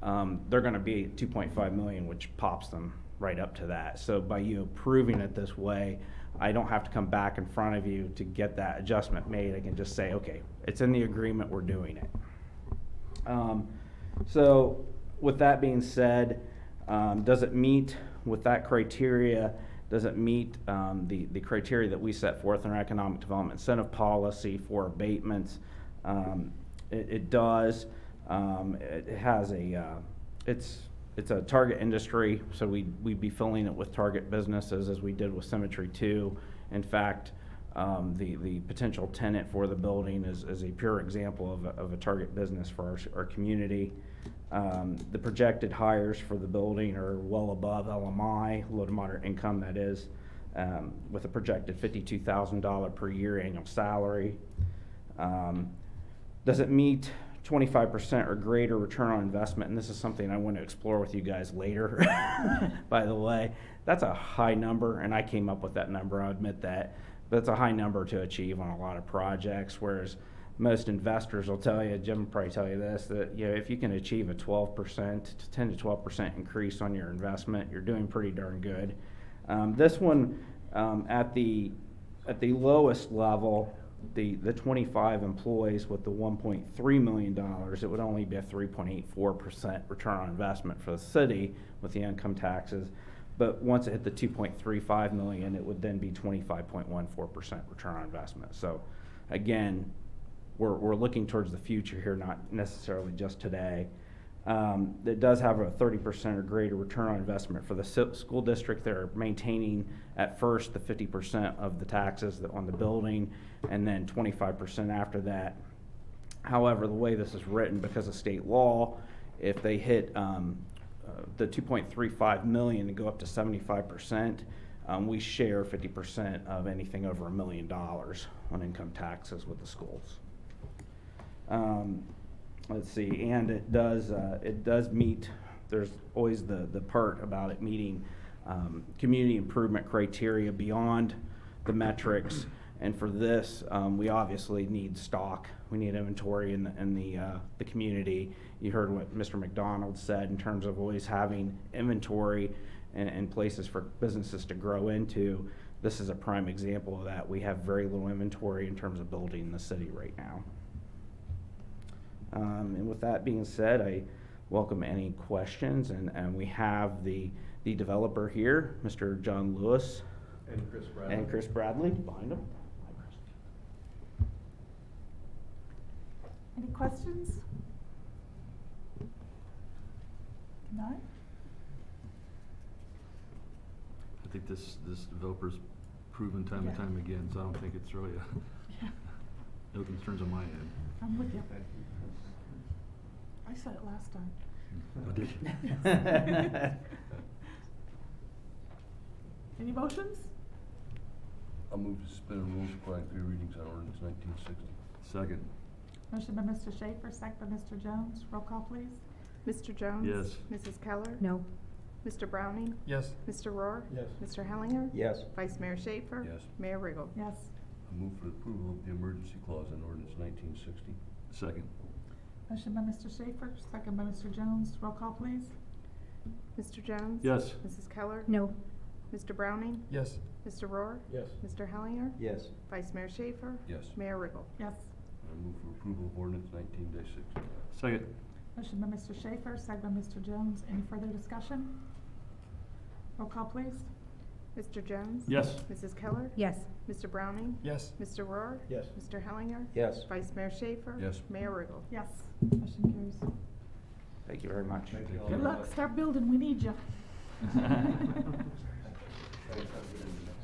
Speaker 19: they're gonna be at 2.5 million, which pops them right up to that. So by you approving it this way, I don't have to come back in front of you to get that adjustment made. I can just say, okay, it's in the agreement, we're doing it. So with that being said, does it meet with that criteria? Does it meet the criteria that we set forth in our economic development incentive policy for abatements? It does. It has it's a target industry, so we'd be filling it with target businesses as we did with Cemetery 2. In fact, the potential tenant for the building is a pure example of a target business for our community. The projected hires for the building are well above LMI, low to moderate income that is, with a projected $52,000 per year annual salary. Does it meet 25% or greater return on investment? And this is something I want to explore with you guys later, by the way. That's a high number, and I came up with that number, I'll admit that. But it's a high number to achieve on a lot of projects, whereas most investors will tell you, Jim will probably tell you this, that if you can achieve a 10 to 12% increase on your investment, you're doing pretty darn good. This one, at the lowest level, the 25 employees with the $1.3 million, it would only be a 3.84% return on investment for the city with the income taxes. But once it hit the 2.35 million, it would then be 25.14% return on investment. So again, we're looking towards the future here, not necessarily just today. It does have a 30% or greater return on investment for the school district. They're maintaining at first the 50% of the taxes on the building, and then 25% after that. However, the way this is written, because of state law, if they hit the 2.35 million and go up to 75%, we share 50% of anything over $1 million on income taxes with the schools. Let's see, and it does meet, there's always the part about it meeting community improvement criteria beyond the metrics. And for this, we obviously need stock. We need inventory in the community. You heard what Mr. McDonald said in terms of always having inventory and places for businesses to grow into. This is a prime example of that. We have very little inventory in terms of building in the city right now. And with that being said, I welcome any questions, and we have the developer here, Mr. John Lewis.
Speaker 16: And Chris Bradley.
Speaker 19: And Chris Bradley behind him.
Speaker 1: Any questions? None?
Speaker 16: I think this developer's proven time and time again, so I don't think it's really no concerns on my end.
Speaker 1: I'm with you. I said it last time.
Speaker 16: Oh, did you?
Speaker 1: Any motions?
Speaker 16: I'll move to suspend rules requiring 3 readings on ordinance 1960. Second.
Speaker 1: Motion by Mr. Schaefer, second by Mr. Jones. Roll call, please.
Speaker 2: Mr. Jones?
Speaker 16: Yes.
Speaker 2: Mrs. Keller?
Speaker 4: No.
Speaker 2: Mr. Browning?
Speaker 7: Yes.
Speaker 2: Mr. Rohr?
Speaker 7: Yes.
Speaker 2: Mr. Hellinger?
Speaker 15: Yes.
Speaker 2: Vice Mayor Schaefer?
Speaker 16: Yes.
Speaker 2: Mayor Riggle?
Speaker 1: Yes.
Speaker 16: I move for approval of the emergency clause in ordinance 1960. Second.
Speaker 1: Motion by Mr. Schaefer, second by Mr. Jones. Roll call, please.
Speaker 2: Mr. Jones?
Speaker 16: Yes.
Speaker 2: Mrs. Keller?
Speaker 4: No.
Speaker 2: Mr. Browning?
Speaker 7: Yes.
Speaker 2: Mr. Rohr?
Speaker 7: Yes.
Speaker 2: Mr. Hellinger?
Speaker 15: Yes.
Speaker 2: Vice Mayor Schaefer?
Speaker 16: Yes.
Speaker 2: Mayor Riggle?
Speaker 1: Yes.
Speaker 16: I move for approval of ordinance 19-60. Second.
Speaker 1: Motion by Mr. Schaefer, second by Mr. Jones. Any further discussion? Roll call, please.
Speaker 2: Mr. Jones?
Speaker 16: Yes.
Speaker 2: Mrs. Keller?
Speaker 4: Yes.
Speaker 2: Mr. Browning?
Speaker 7: Yes.
Speaker 2: Mr. Rohr?
Speaker 7: Yes.
Speaker 2: Mr. Hellinger?
Speaker 15: Yes.
Speaker 2: Vice Mayor Schaefer?
Speaker 16: Yes.
Speaker 2: Mayor Riggle?
Speaker 1: Yes. Motion carries.
Speaker 19: Thank you very much.
Speaker 1: Good luck. Start building. We need you.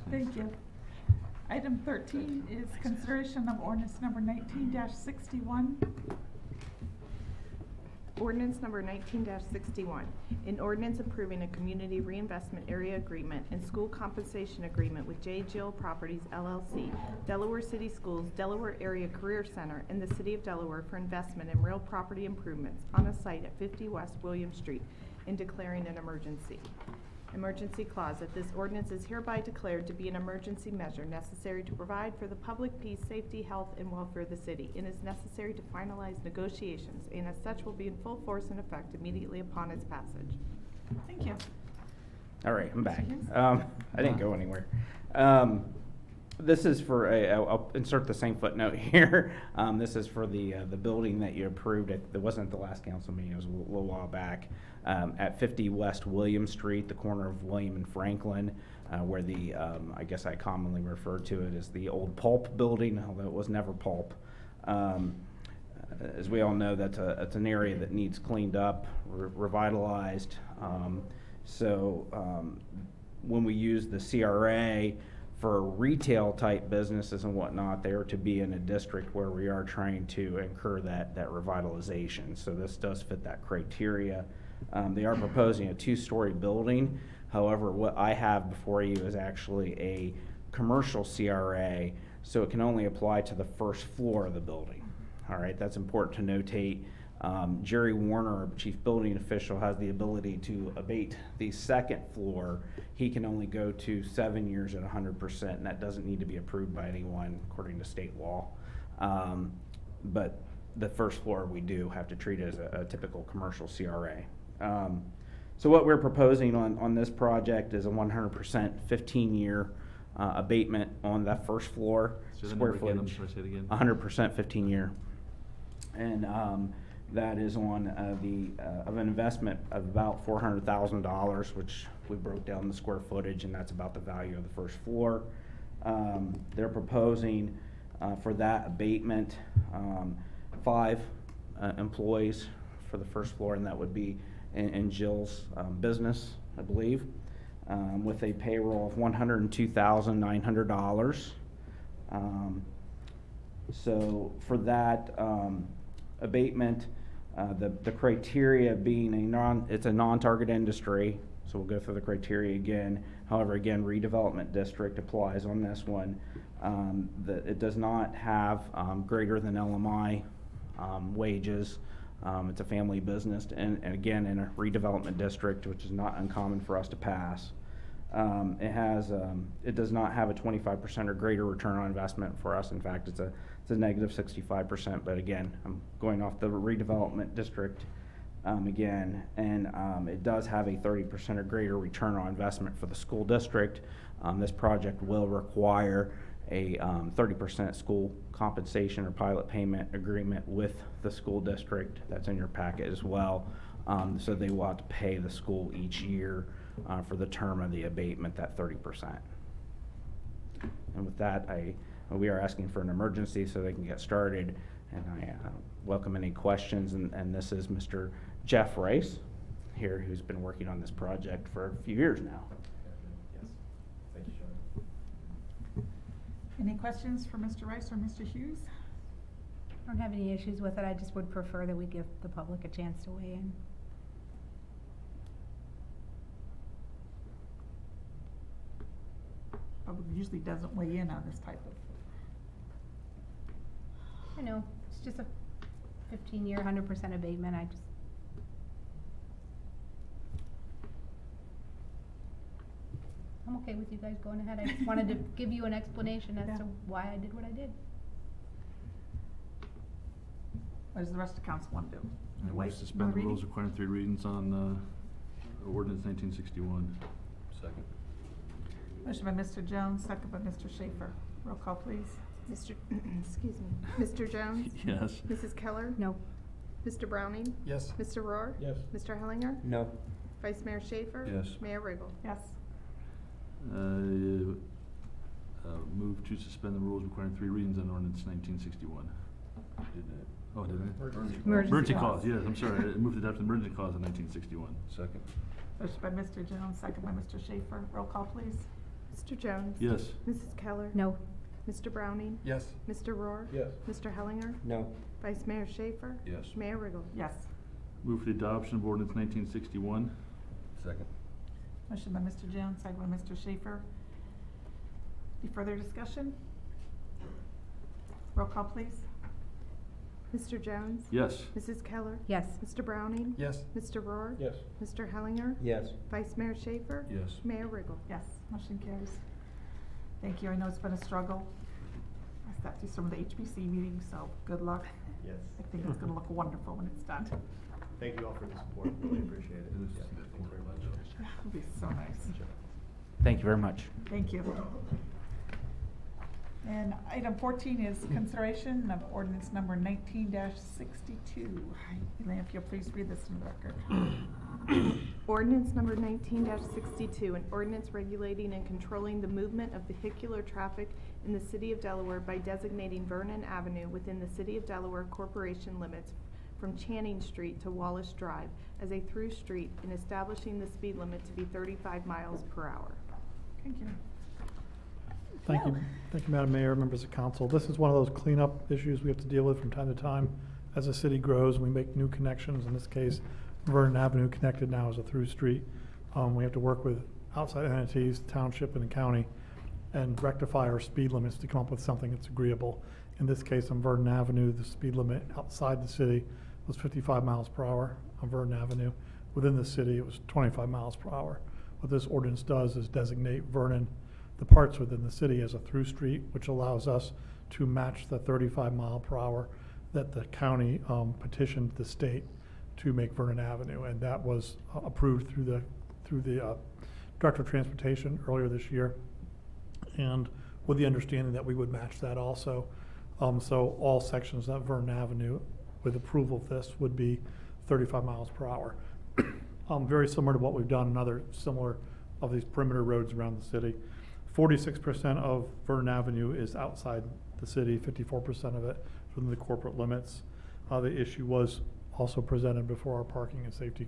Speaker 1: Thank you. Item 13 is consideration of ordinance number 19-61.
Speaker 2: Ordinance number 19-61, an ordinance approving a community reinvestment area agreement and school compensation agreement with J. Jill Properties LLC, Delaware City Schools, Delaware Area Career Center, in the City of Delaware for investment in real property improvements on a site at 50 West William Street, and declaring an emergency. Emergency clause, that this ordinance is hereby declared to be an emergency measure necessary to provide for the public peace, safety, health, and welfare of the city, and is necessary to finalize negotiations, and as such will be in full force and effect immediately upon its passage.
Speaker 1: Thank you.
Speaker 19: All right, I'm back.
Speaker 1: Hughes?
Speaker 19: I didn't go anywhere. This is for I'll insert the same footnote here. This is for the building that you approved. It wasn't at the last council meeting. It was a little while back. At 50 West William Street, the corner of William and Franklin, where the I guess I commonly refer to it as the old pulp building, although it was never pulp. As we all know, that's an area that needs cleaned up, revitalized. When we use the CRA for retail type businesses and whatnot, they are to be in a district where we are trying to incur that revitalization. So this does fit that criteria. They are proposing a 2-story building. However, what I have before you is actually a commercial CRA, so it can only apply to the first floor of the building. All right, that's important to notate. Jerry Warner, our chief building official, has the ability to abate the second floor. He can only go to 7 years at 100%, and that doesn't need to be approved by anyone according to state law. But the first floor we do have to treat as a typical commercial CRA. So what we're proposing on this project is a 100% 15-year abatement on that first floor.
Speaker 16: Say the
Speaker 19: Square
Speaker 16: number again. I'm
Speaker 19: footage,
Speaker 16: sorry, say it again.
Speaker 19: 100% 15-year. And that is on of an investment of about $400,000, which we broke down the square footage, and that's about the value of the first floor. They're proposing for that abatement 5 employees for the first floor, and that would be in Jill's business, I believe, with a payroll of $102,900. So for that abatement, the criteria being it's a non-target industry, so we'll go through the criteria again. However, again, redevelopment district applies on this one. It does not have greater than LMI wages. It's a family business, and again, in a redevelopment district, which is not uncommon for us to pass. It does not have a 25% or greater return on investment for us. In fact, it's a negative 65%, but again, I'm going off the redevelopment district again, and it does have a 30% or greater return on investment for the school district. This project will require a 30% school compensation or pilot payment agreement with the school district. That's in your packet as well. So they will have to pay the school each year for the term of the abatement, that 30%. And with that, we are asking for an emergency so they can get started, and I welcome any questions. And this is Mr. Jeff Rice here, who's been working on this project for a few years now.
Speaker 9: Yes. Thank you, Sean.
Speaker 1: Any questions for Mr. Rice or Mr. Hughes?
Speaker 4: I don't have any issues with it. I just would prefer that we give the public a chance to weigh in.
Speaker 1: Public usually doesn't weigh in on this type of.
Speaker 4: I know, it's just a 15-year, 100% abatement. I'm okay with you guys going ahead. I just wanted to give you an explanation as to why I did what I did.
Speaker 1: What does the rest of council want to do?
Speaker 16: I
Speaker 1: Wait,
Speaker 16: move to suspend the
Speaker 1: reading?
Speaker 16: rules requiring 3 readings on ordinance 1961. Second.
Speaker 1: Motion by Mr. Jones, second by Mr. Schaefer. Roll call, please.
Speaker 2: Mr. Excuse me. Mr. Jones?
Speaker 16: Yes.
Speaker 2: Mrs. Keller?
Speaker 4: No.
Speaker 2: Mr. Browning?
Speaker 7: Yes.
Speaker 2: Mr. Rohr?
Speaker 7: Yes.
Speaker 2: Mr. Hellinger?
Speaker 15: No.
Speaker 2: Vice Mayor Schaefer?
Speaker 16: Yes.
Speaker 2: Mayor Riggle?
Speaker 1: Yes.
Speaker 16: Move to suspend the rules requiring 3 readings on ordinance 1961. Did that? Oh, did I? Emergency clause, yes, I'm sorry. I moved to adopt the emergency clause in 1961. Second.
Speaker 1: Motion by Mr. Jones, second by Mr. Schaefer. Roll call, please.
Speaker 2: Mr. Jones?
Speaker 16: Yes.
Speaker 2: Mrs. Keller?
Speaker 4: No.
Speaker 2: Mr. Browning?
Speaker 7: Yes.
Speaker 2: Mr. Rohr?
Speaker 7: Yes.
Speaker 2: Mr. Hellinger?
Speaker 15: No.
Speaker 2: Vice Mayor Schaefer?
Speaker 16: Yes.
Speaker 2: Mayor Riggle?
Speaker 1: Yes.
Speaker 16: Move for the adoption of ordinance 1961. Second.
Speaker 1: Motion by Mr. Jones, second by Mr. Schaefer. Any further discussion? Roll call, please.
Speaker 2: Mr. Jones?
Speaker 16: Yes.
Speaker 2: Mrs. Keller?
Speaker 4: Yes.
Speaker 2: Mr. Browning?
Speaker 7: Yes.
Speaker 2: Mr. Rohr?
Speaker 7: Yes.
Speaker 2: Mr. Hellinger?
Speaker 15: Yes.
Speaker 2: Vice Mayor Schaefer?
Speaker 16: Yes.
Speaker 2: Mayor Riggle?
Speaker 1: Yes, motion carries. Thank you. I know it's been a struggle. I sat through some of the HBC meetings, so good luck.
Speaker 20: Yes.
Speaker 1: I think it's gonna look wonderful when it's done.
Speaker 20: Thank you all for the support, really appreciate it.
Speaker 16: It is-
Speaker 20: Yeah, thanks very much.
Speaker 1: It'll be so nice.
Speaker 19: Thank you very much.
Speaker 1: Thank you. And item 14 is consideration of ordinance number 19-62. Elaine, if you'll please read this in the record.
Speaker 2: Ordinance number 19-62, an ordinance regulating and controlling the movement of vehicular traffic in the city of Delaware by designating Vernon Avenue within the City of Delaware Corporation limits from Channing Street to Wallace Drive as a through street and establishing the speed limit to be 35 miles per hour.
Speaker 1: Thank you.
Speaker 21: Thank you, Madam Mayor, members of council. This is one of those cleanup issues we have to deal with from time to time. As the city grows, we make new connections. In this case, Vernon Avenue connected now as a through street. We have to work with outside entities, township and the county, and rectify our speed limits to come up with something that's agreeable. In this case, on Vernon Avenue, the speed limit outside the city was 55 miles per hour on Vernon Avenue. Within the city, it was 25 miles per hour. What this ordinance does is designate Vernon, the parts within the city, as a through street, which allows us to match the 35 mile per hour that the county petitioned the state to make Vernon Avenue, and that was approved through the Director of Transportation earlier this year, and with the understanding that we would match that also. So all sections of Vernon Avenue, with approval of this, would be 35 miles per hour. Very similar to what we've done in other similar of these perimeter roads around the city. 46% of Vernon Avenue is outside the city, 54% of it within the corporate limits. The issue was also presented before our Parking and Safety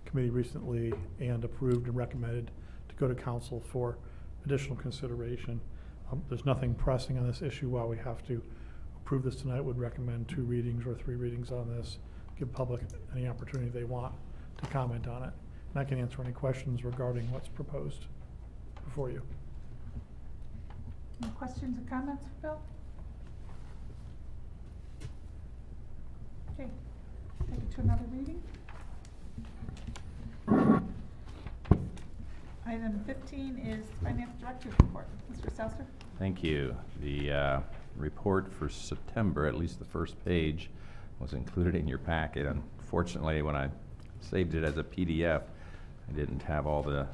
Speaker 21: Committee recently and approved and recommended to go to council for additional consideration. There's nothing pressing on this issue. While we have to approve this tonight, would recommend 2 readings or 3 readings on this, give public any opportunity they want to comment on it. And I can answer any questions regarding what's proposed before you.
Speaker 1: Any questions or comments, Bill? Okay, take it to another reading. Item 15 is Finance Director's Report. Mr. Stelzer?
Speaker 22: Thank you. The report for September, at least the first page, was included in your packet. Unfortunately, when I saved it as a PDF, I didn't have all the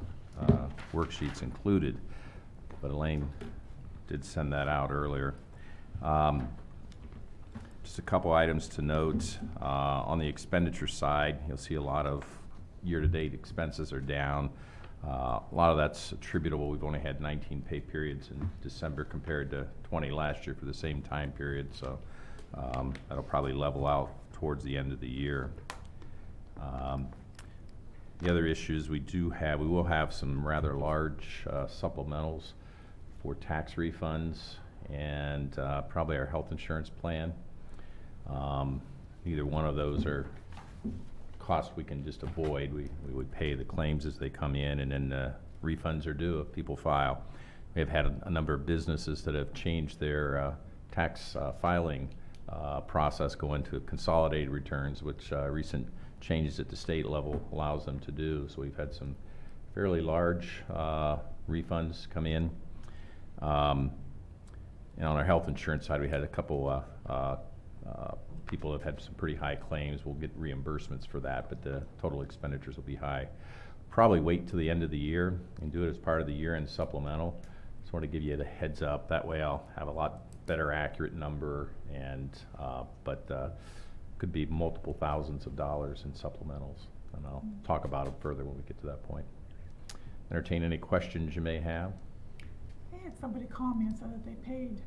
Speaker 22: worksheets included, but Elaine did send that out earlier. Just a couple items to note. On the expenditure side, you'll see a lot of year-to-date expenses are down. A lot of that's attributable. We've only had 19 pay periods in December compared to 20 last year for the same time period, so that'll probably level out towards the end of the year. The other issues we will have some rather large supplementals for tax refunds and probably our health insurance plan. Neither one of those are costs we can just avoid. We would pay the claims as they come in, and then refunds are due if people file. We have had a number of businesses that have changed their tax filing process, going to consolidated returns, which recent changes at the state level allows them to do. So we've had some fairly large refunds come in. And on our health insurance side, we had a couple people have had some pretty high claims. We'll get reimbursements for that, but the total expenditures will be high. Probably wait till the end of the year and do it as part of the year-end supplemental. Just want to give you the heads up. That way I'll have a lot better accurate number, and could be multiple thousands of dollars in supplementals. And I'll talk about it further when we get to that point. Entertain any questions you may have.
Speaker 1: I had somebody call me and said that they paid,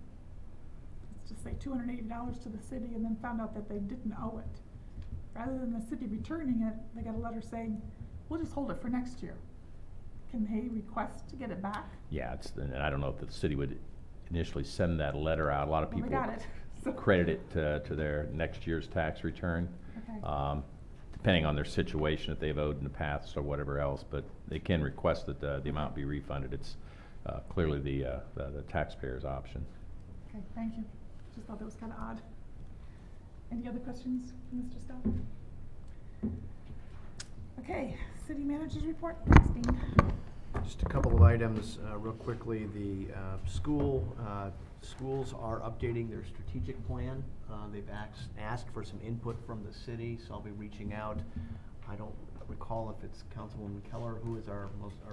Speaker 1: let's just say $280 to the city, and then found out that they didn't owe it. Rather than the city returning it, they got a letter saying, we'll just hold it for next year. Can they request to get it back?
Speaker 22: Yeah, and I don't know if the city would initially send that letter out. A lot of
Speaker 1: Well, they
Speaker 22: people
Speaker 1: got it, so.
Speaker 22: credit it to their next year's tax return,
Speaker 1: Okay.
Speaker 22: Depending on their situation, if they've owed in the past or whatever else. But they can request that the amount be refunded. It's clearly the taxpayer's option.
Speaker 1: Okay, thank you. Just thought that was kind of odd. Any other questions for Mr. Stowe? Okay, city manager's report, please, Dean.
Speaker 3: Just a couple of items, real quickly. The schools are updating their strategic plan. They've asked for some input from the city, so I'll be reaching out. I don't recall if it's Councilwoman Keller who is our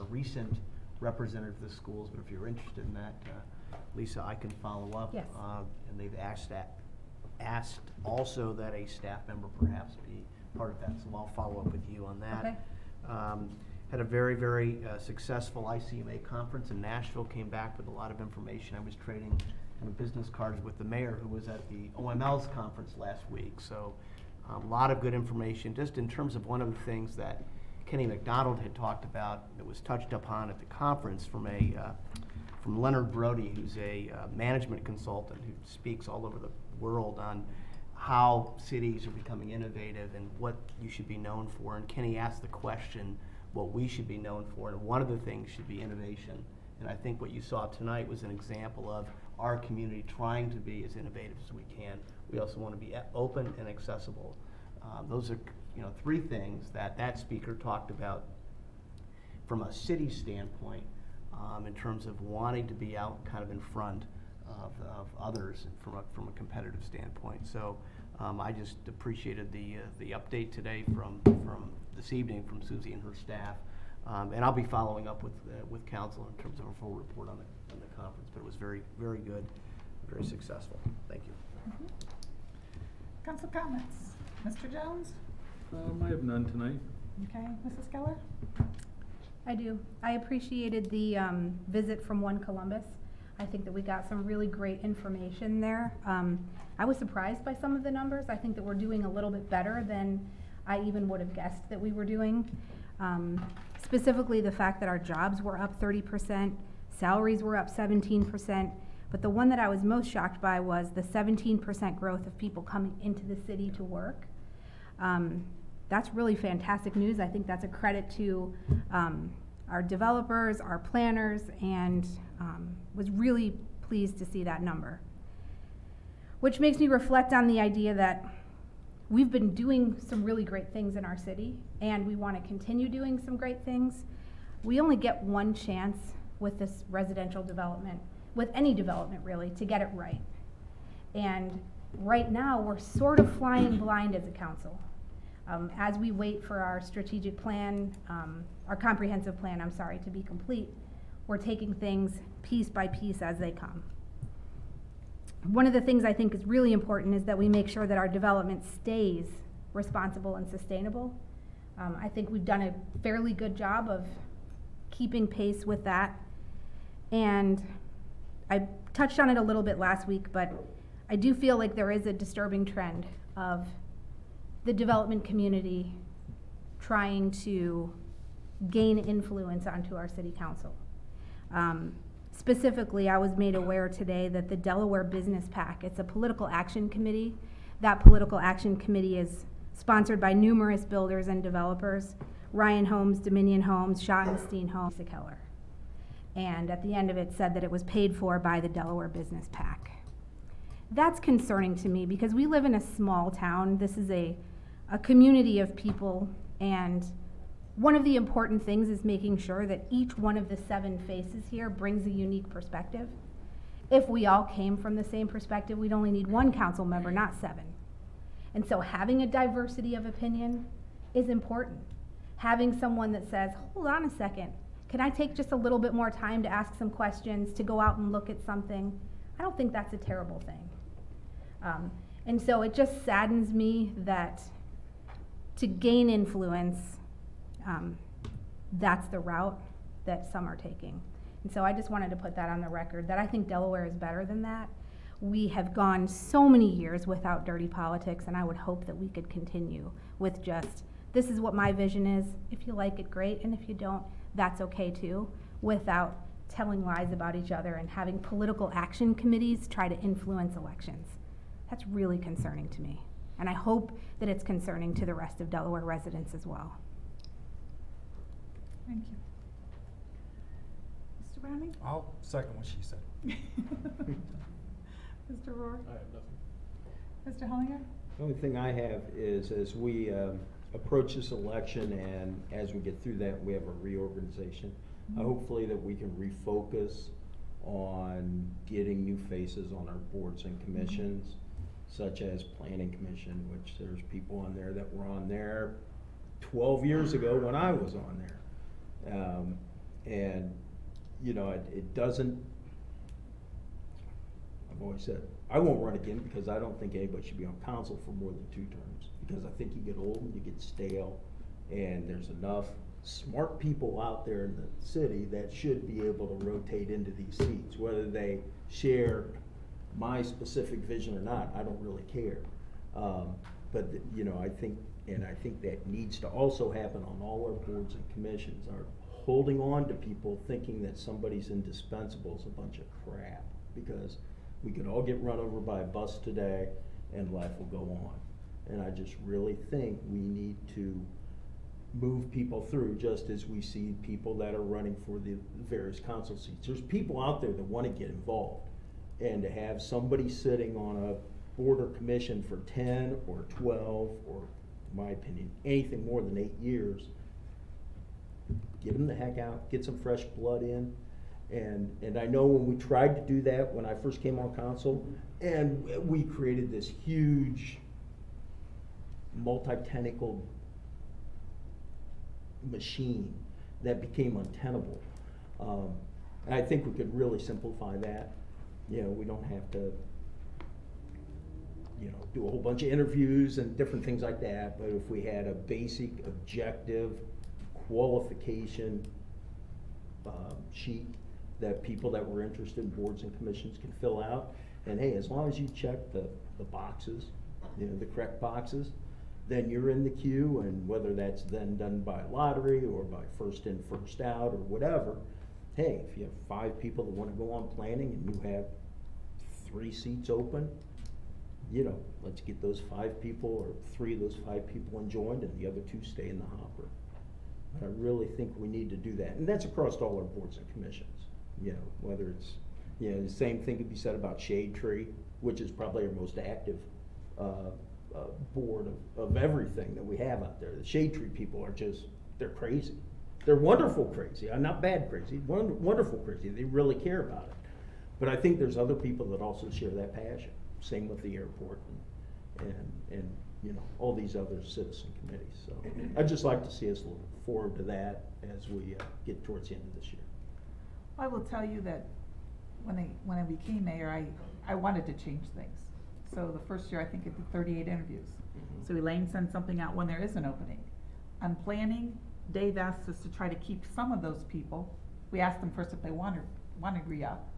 Speaker 3: recent representative of the schools, but if you're interested in that, Lisa, I can follow up.
Speaker 4: Yes.
Speaker 3: And they've asked also that a staff member perhaps be part of that, so I'll follow up with you on that.
Speaker 4: Okay.
Speaker 3: Had a very, very successful ICMA conference in Nashville, came back with a lot of information. I was trading business cards with the mayor who was at the OML's conference last week. So a lot of good information. Just in terms of one of the things that Kenny McDonald had talked about that was touched upon at the conference from Leonard Brody, who's a management consultant who speaks all over the world on how cities are becoming innovative and what you should be known for. And Kenny asked the question, what we should be known for, and one of the things should be innovation. And I think what you saw tonight was an example of our community trying to be as innovative as we can. We also want to be open and accessible. Those are, three things that speaker talked about from a city standpoint, in terms of wanting to be out kind of in front of others from a competitive standpoint. So I just appreciated the update today from this evening from Susie and her staff, and I'll be following up with council in terms of a full report on the conference. But it was very, very good, very successful. Thank you.
Speaker 1: Mm-hmm. Council comments. Mr. Jones?
Speaker 16: I have none tonight.
Speaker 1: Okay. Mrs. Keller?
Speaker 4: I do. I appreciated the visit from One Columbus. I think that we got some really great information there. I was surprised by some of the numbers. I think that we're doing a little bit better than I even would have guessed that we were doing. Specifically the fact that our jobs were up 30%, salaries were up 17%, but the one that I was most shocked by was the 17% growth of people coming into the city to work. That's really fantastic news. I think that's a credit to our developers, our planners, and was really pleased to see that number. Which makes me reflect on the idea that we've been doing some really great things in our city, and we want to continue doing some great things. We only get one chance with this residential development, with any development really, to get it right. And right now, we're sort of flying blind as a council. As we wait for our strategic plan, our comprehensive plan, to be complete, we're taking things piece by piece as they come. One of the things I think is really important is that we make sure that our development stays responsible and sustainable. I think we've done a fairly good job of keeping pace with that. And I touched on it a little bit last week, but I do feel like there is a disturbing trend of the development community trying to gain influence onto our city council. Specifically, I was made aware today that the Delaware Business PAC, it's a political action committee. That political action committee is sponsored by numerous builders and developers, Ryan Homes, Dominion Homes, Schottenstein Homes, Lisa Keller. And at the end of it said that it was paid for by the Delaware Business PAC. That's concerning to me because we live in a small town. This is a community of people, and one of the important things is making sure that each one of the 7 faces here brings a unique perspective. If we all came from the same perspective, we'd only need 1 council member, not 7. And so having a diversity of opinion is important. Having someone that says, hold on a second, can I take just a little bit more time to ask some questions, to go out and look at something? I don't think that's a terrible thing. And so it just saddens me that to gain influence, that's the route that some are taking. And so I just wanted to put that on the record, that I think Delaware is better than that. We have gone so many years without dirty politics, and I would hope that we could continue with just, this is what my vision is. If you like it, great, and if you don't, that's okay too, without telling lies about each other and having political action committees try to influence elections. That's really concerning to me. And I hope that it's concerning to the rest of Delaware residents as well.
Speaker 1: Thank you. Mr. Browning?
Speaker 7: I'll second what she said.
Speaker 1: Mr. Rohr?
Speaker 14: I have nothing.
Speaker 1: Mr. Hellinger?
Speaker 15: The only thing I have is, as we approach this election and as we get through that, we have a reorganization. Hopefully that we can refocus on getting new faces on our boards and commissions, such as Planning Commission, which there's people on there that were on there 12 years ago when I was on there. And, you know, it doesn't, I've always said, I won't run again because I don't think anybody should be on council for more than 2 terms. Because I think you get old and you get stale, and there's enough smart people out there in the city that should be able to rotate into these seats. Whether they share my specific vision or not, I don't really care. But, you know, I think that needs to also happen on all our boards and commissions. Our holding on to people thinking that somebody's indispensable is a bunch of crap, because we could all get run over by a bus today and life will go on. And I just really think we need to move people through, just as we see people that are running for the various council seats. There's people out there that want to get involved, and to have somebody sitting on a board or commission for 10 or 12 or, in my opinion, anything more than 8 years, get them the heck out, get some fresh blood in. And I know when we tried to do that when I first came on council, and we created this huge multi-tentacled machine that became untenable. And I think we could really simplify that. You know, we don't have to, you know, do a whole bunch of interviews and different things like that, but if we had a basic, objective qualification sheet that people that were interested in boards and commissions can fill out, and hey, as long as you check the boxes, you know, the correct boxes, then you're in the queue, and whether that's then done by lottery or by first in, first out, or whatever, hey, if you have 5 people that want to go on planning and you have 3 seats open, you know, let's get those 5 people or 3 of those 5 people joined, and the other 2 stay in the hopper. But I really think we need to do that, and that's across all our boards and commissions. You know, whether it's, you know, the same thing could be said about Shade Tree, which is probably our most active board of everything that we have out there. The Shade Tree people are just, they're crazy. They're wonderful crazy, not bad crazy, wonderful crazy. They really care about it. But I think there's other people that also share that passion. Same with the airport and you know, all these other citizen committees. So I'd just like to see us look forward to that as we get towards the end of this year.
Speaker 1: I will tell you that when I became mayor, I wanted to change things. So the first year, I think I did 38 interviews. So Elaine sends something out when there is an opening. On planning, Dave asked us to try to keep some of those people. We asked them first if they want to re-up.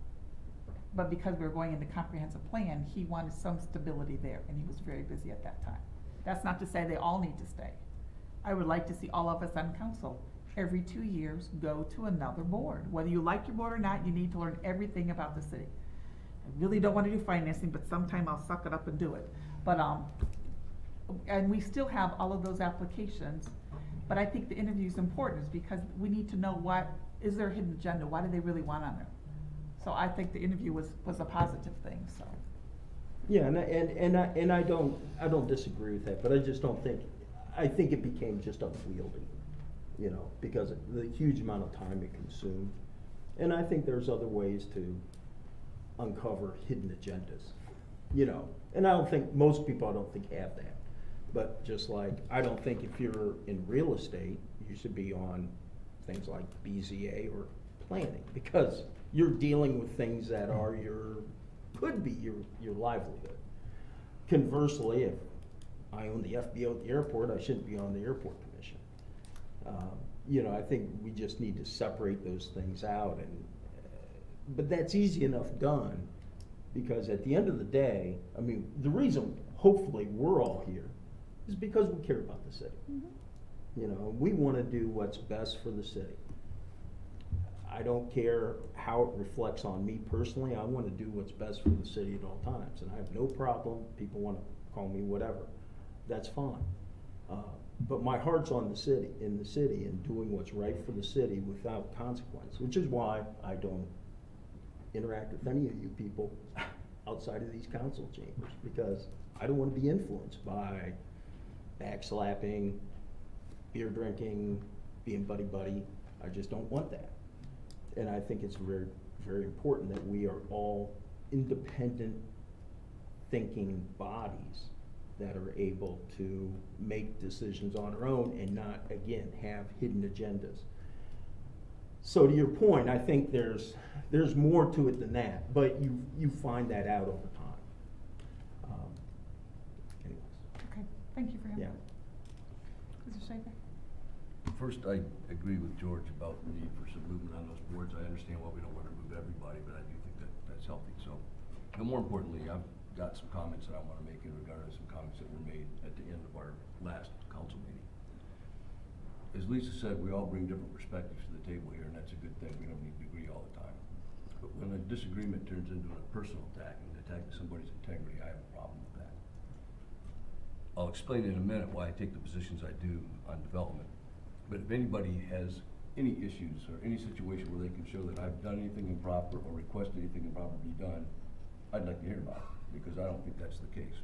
Speaker 1: But because we were going into comprehensive plan, he wanted some stability there, and he was very busy at that time. That's not to say they all need to stay. I would like to see all of us on council every 2 years go to another board. Whether you like your board or not, you need to learn everything about the city. I really don't want to do financing, but sometime I'll suck it up and do it. But and we still have all of those applications, but I think the interview is important because we need to know what is their hidden agenda, what do they really want on there. So I think the interview was a positive thing. So.
Speaker 15: Yeah, and I don't disagree with that, but I just don't think, I think it became just unwieldy, you know, because of the huge amount of time it consumed. And I think there's other ways to uncover hidden agendas, you know, and I don't think, most people I don't think have that. But just like, I don't think if you're in real estate, you should be on things like BZA or planning, because you're dealing with things that are could be your livelihood. Conversely, if I own the FBO at the airport, I shouldn't be on the airport commission. You know, I think we just need to separate those things out, and but that's easy enough done, because at the end of the day, I mean, the reason hopefully we're all here is because we care about the city. You know, we want to do what's best for the city. I don't care how it reflects on me personally. I want to do what's best for the city at all times, and I have no problem. People want to call me whatever. That's fine. But my heart's on the city, and doing what's right for the city without consequence, which is why I don't interact with any of you people outside of these council chambers, because I don't wanna be influenced by backslapping, beer drinking, being buddy-buddy. I just don't want that. And I think it's very, very important that we are all independent thinking bodies that are able to make decisions on our own and not, again, have hidden agendas. So to your point, I think there's more to it than that, but you find that out over time. Anyways.
Speaker 1: Okay, thank you for your
Speaker 15: Yeah.
Speaker 1: input. Mr. Schaefer?
Speaker 5: First, I agree with George about the need for some movement on those boards. I understand why we don't want to move everybody, but I do think that that's healthy. So, and more importantly, I've got some comments that I want to make in regard to some comments that were made at the end of our last council meeting. As Lisa said, we all bring different perspectives to the table here, and that's a good thing. We don't need to agree all the time. But when a disagreement turns into a personal attack and attacking somebody's integrity, I have a problem with that. I'll explain in a minute why I take the positions I do on development. But if anybody has any issues or any situation where they can show that I've done anything improper or requested anything improper be done, I'd like to hear about it, because I don't think that's the case.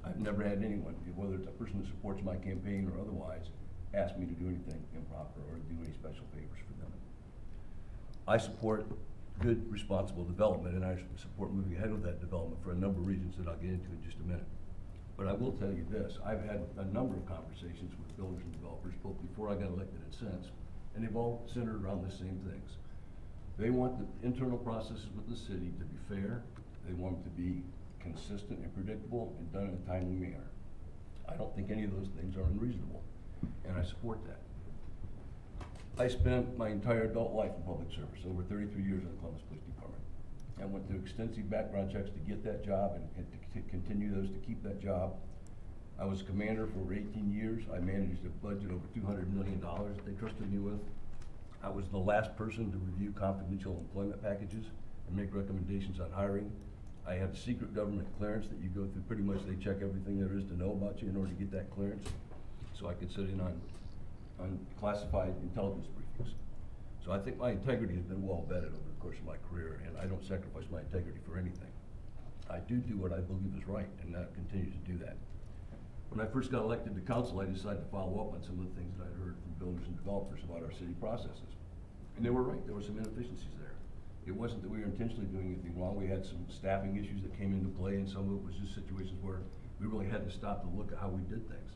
Speaker 5: I've never had anyone, whether it's a person that supports my campaign or otherwise, ask me to do anything improper or do any special favors for them. I support good, responsible development, and I support moving ahead with that development for a number of reasons that I'll get into in just a minute. But I will tell you this, I've had a number of conversations with builders and developers, both before I got elected and since, and they've all centered around the same things. They want the internal processes with the city to be fair, they want them to be consistent and predictable and done in a timely manner. I don't think any of those things are unreasonable, and I support that. I spent my entire adult life in public service, over 33 years in the Columbus Police Department. I went through extensive background checks to get that job and to continue those to keep that job. I was commander for over 18 years. I managed a budget over $200 million that they trusted me with. I was the last person to review confidential employment packages and make recommendations on hiring. I had secret government clearance that you go through. Pretty much they check everything there is to know about you in order to get that clearance. So I could sit in on classified intelligence briefings. So I think my integrity has been well vetted over the course of my career, and I don't sacrifice my integrity for anything. I do what I believe is right, and I continue to do that. When I first got elected to council, I decided to follow up on some of the things that I'd heard from builders and developers about our city processes. And they were right, there were some inefficiencies there. It wasn't that we were intentionally doing anything wrong. We had some staffing issues that came into play, and some of it was just situations where we really had to stop to look at how we did things.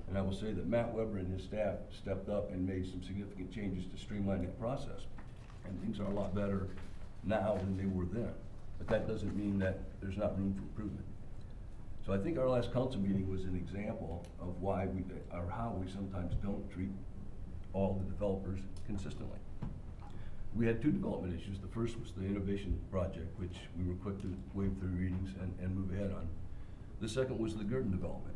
Speaker 5: And I will say that Matt Weber and his staff stepped up and made some significant changes to streamline that process. And things are a lot better now than they were then. But that doesn't mean that there's not room for improvement. So I think our last council meeting was an example of why we, or how we sometimes don't treat all the developers consistently. We had two development issues. The first was the innovation project, which we were quick to waive through readings and move ahead on. The second was the Gurdon development.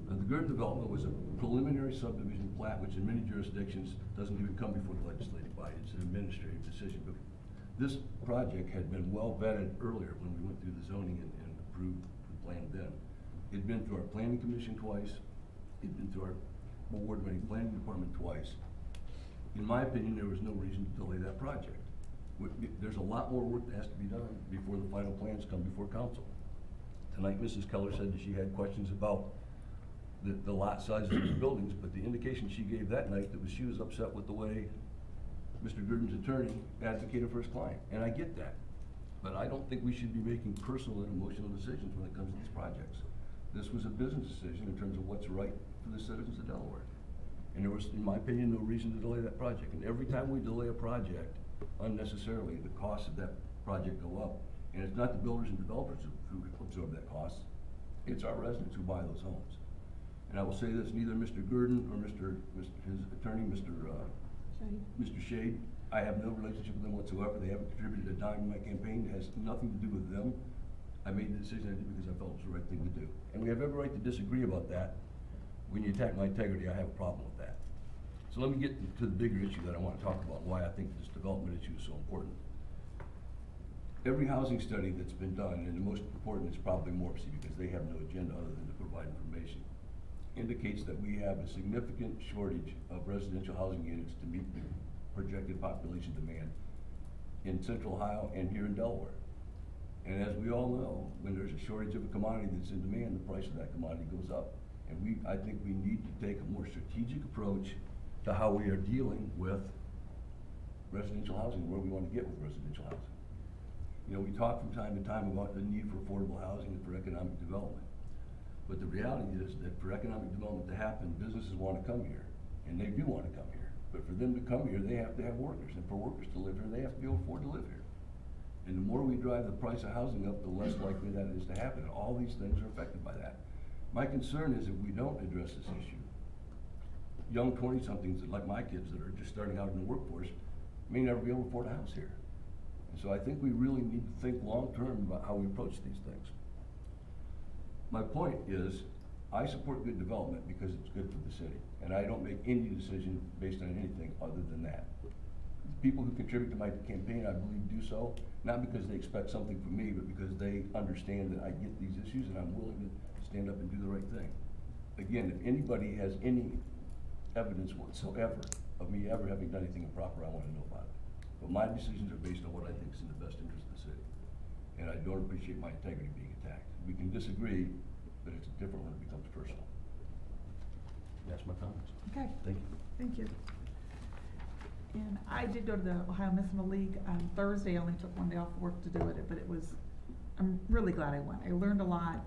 Speaker 5: Now, the Gurdon development was a preliminary subdivision plat, which in many jurisdictions doesn't even come before the legislative body. It's an administrative decision. But this project had been well vetted earlier when we went through the zoning and approved the plan then. It'd been through our planning commission twice. It'd been through our award-winning planning department twice. In my opinion, there was no reason to delay that project. There's a lot more work that has to be done before the final plans come before council. Tonight, Mrs. Keller said that she had questions about the lot sizes of the buildings, but the indication she gave that night that was she was upset with the way Mr. Gurdon's attorney advocated for his client, and I get that. But I don't think we should be making personal and emotional decisions when it comes to these projects. This was a business decision in terms of what's right for the citizens of Delaware. And there was, in my opinion, no reason to delay that project. And every time we delay a project unnecessarily, the costs of that project go up. And it's not the builders and developers who absorb that cost, it's our residents who buy those homes. And I will say this, neither Mr. Gurdon or his attorney, Mr. Shade, I have no relationship with them whatsoever. They haven't contributed a dime to my campaign. It has nothing to do with them. I made the decision I did because I felt it was the right thing to do. And we have every right to disagree about that. When you attack my integrity, I have a problem with that. So let me get to the bigger issue that I want to talk about, why I think this development issue is so important. Every housing study that's been done, and the most important is probably Morpsey because they have no agenda other than to provide information, indicates that we have a significant shortage of residential housing units to meet the projected population demand in Central Ohio and here in Delaware. And as we all know, when there's a shortage of a commodity that's in demand, the price of that commodity goes up. And I think we need to take a more strategic approach to how we are dealing with residential housing, where we want to get with residential housing. You know, we talk from time to time about the need for affordable housing and for economic development. But the reality is that for economic development to happen, businesses want to come here, and they do want to come here. But for them to come here, they have to have workers, and for workers to live here, they have to be able to afford to live here. And the more we drive the price of housing up, the less likely that is to happen. And all these things are affected by that. My concern is if we don't address this issue, young 20-somethings like my kids that are just starting out in the workforce may never be able to afford a house here. And so I think we really need to think long-term about how we approach these things. My point is, I support good development because it's good for the city. And I don't make any decision based on anything other than that. People who contribute to my campaign, I believe, do so, not because they expect something from me, but because they understand that I get these issues and I'm willing to stand up and do the right thing. Again, if anybody has any evidence whatsoever of me ever having done anything improper, I want to know about it. But my decisions are based on what I think is in the best interest of the city. And I don't appreciate my integrity being attacked. We can disagree, but it's different when it becomes personal. That's my comments.
Speaker 1: Okay.
Speaker 5: Thank you.
Speaker 1: Thank you. And I did go to the Ohio Municipal League on Thursday. I only took one day off work to do it, but I'm really glad I went. I learned a lot.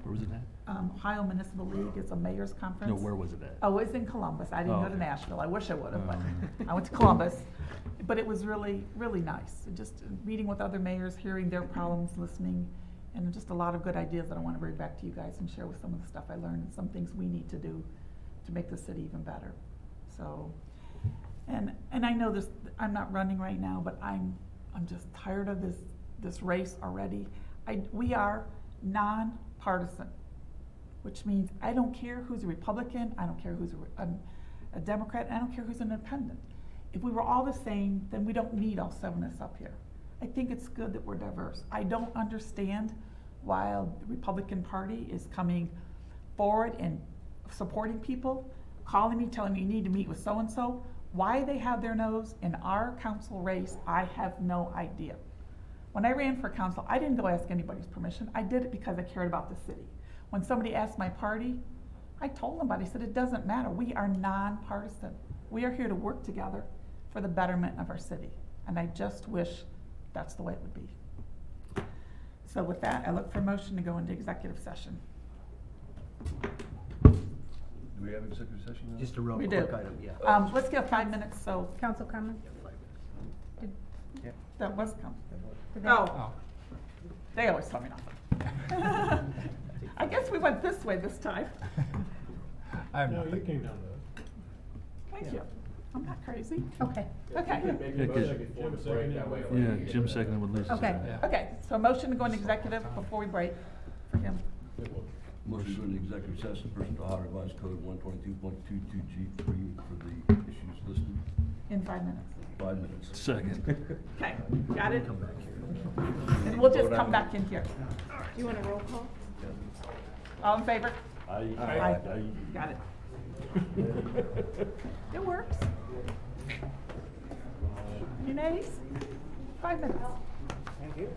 Speaker 16: Where was it at?
Speaker 1: Ohio Municipal League is a mayor's conference.
Speaker 16: No, where was it at?
Speaker 1: Oh, it's in Columbus. I didn't
Speaker 16: Oh,
Speaker 1: go to
Speaker 16: okay.
Speaker 1: Nashville. I wish I would have, but
Speaker 16: Oh.
Speaker 1: I went to Columbus. But it was really, really nice. Just meeting with other mayors, hearing their problems, listening, and just a lot of good ideas that I want to bring back to you guys and share with some of the stuff I learned and some things we need to do to make the city even better. So, and I know this, I'm not running right now, but I'm just tired of this race already. We are nonpartisan, which means I don't care who's a Republican, I don't care who's a Democrat, I don't care who's an independent. If we were all the same, then we don't need all 7 of us up here. I think it's good that we're diverse. I don't understand why the Republican Party is coming forward and supporting people, calling me, telling me you need to meet with so-and-so. Why they have their nose in our council race, I have no idea. When I ran for council, I didn't go ask anybody's permission. I did it because I cared about the city. When somebody asked my party, I told them about it. I said, it doesn't matter. We are nonpartisan. We are here to work together for the betterment of our city. And I just wish that's the way it would be. So with that, I look for a motion to go into executive session.
Speaker 5: Do we have executive session now?
Speaker 3: Just a real
Speaker 1: We
Speaker 3: quick
Speaker 1: do.
Speaker 3: item, yeah.
Speaker 1: Let's give 5 minutes, so.
Speaker 4: Council comment?
Speaker 1: That was council.
Speaker 4: Did they-
Speaker 1: Oh. They always tell me nothing. I guess we went this way this time.
Speaker 7: I have
Speaker 21: No,
Speaker 7: nothing.
Speaker 21: you came down
Speaker 1: Thank you. I'm not crazy.
Speaker 4: Okay.
Speaker 1: Okay.
Speaker 16: Yeah, Jim seconded with Lisa.
Speaker 4: Okay.
Speaker 1: Okay, so a motion to go into executive before we break for him.
Speaker 5: Motion to go into executive session pursuant to Ohio Revised Code 122.22G3 for the issues listed.
Speaker 1: In 5 minutes.
Speaker 5: 5 minutes.
Speaker 16: Second.
Speaker 1: Okay, got it? And we'll just come back in here.
Speaker 2: Do you want a roll call?
Speaker 1: All in favor?
Speaker 5: Aye.
Speaker 1: Aye. Got it. It works. Any nays? 5 minutes.
Speaker 15: Thank you.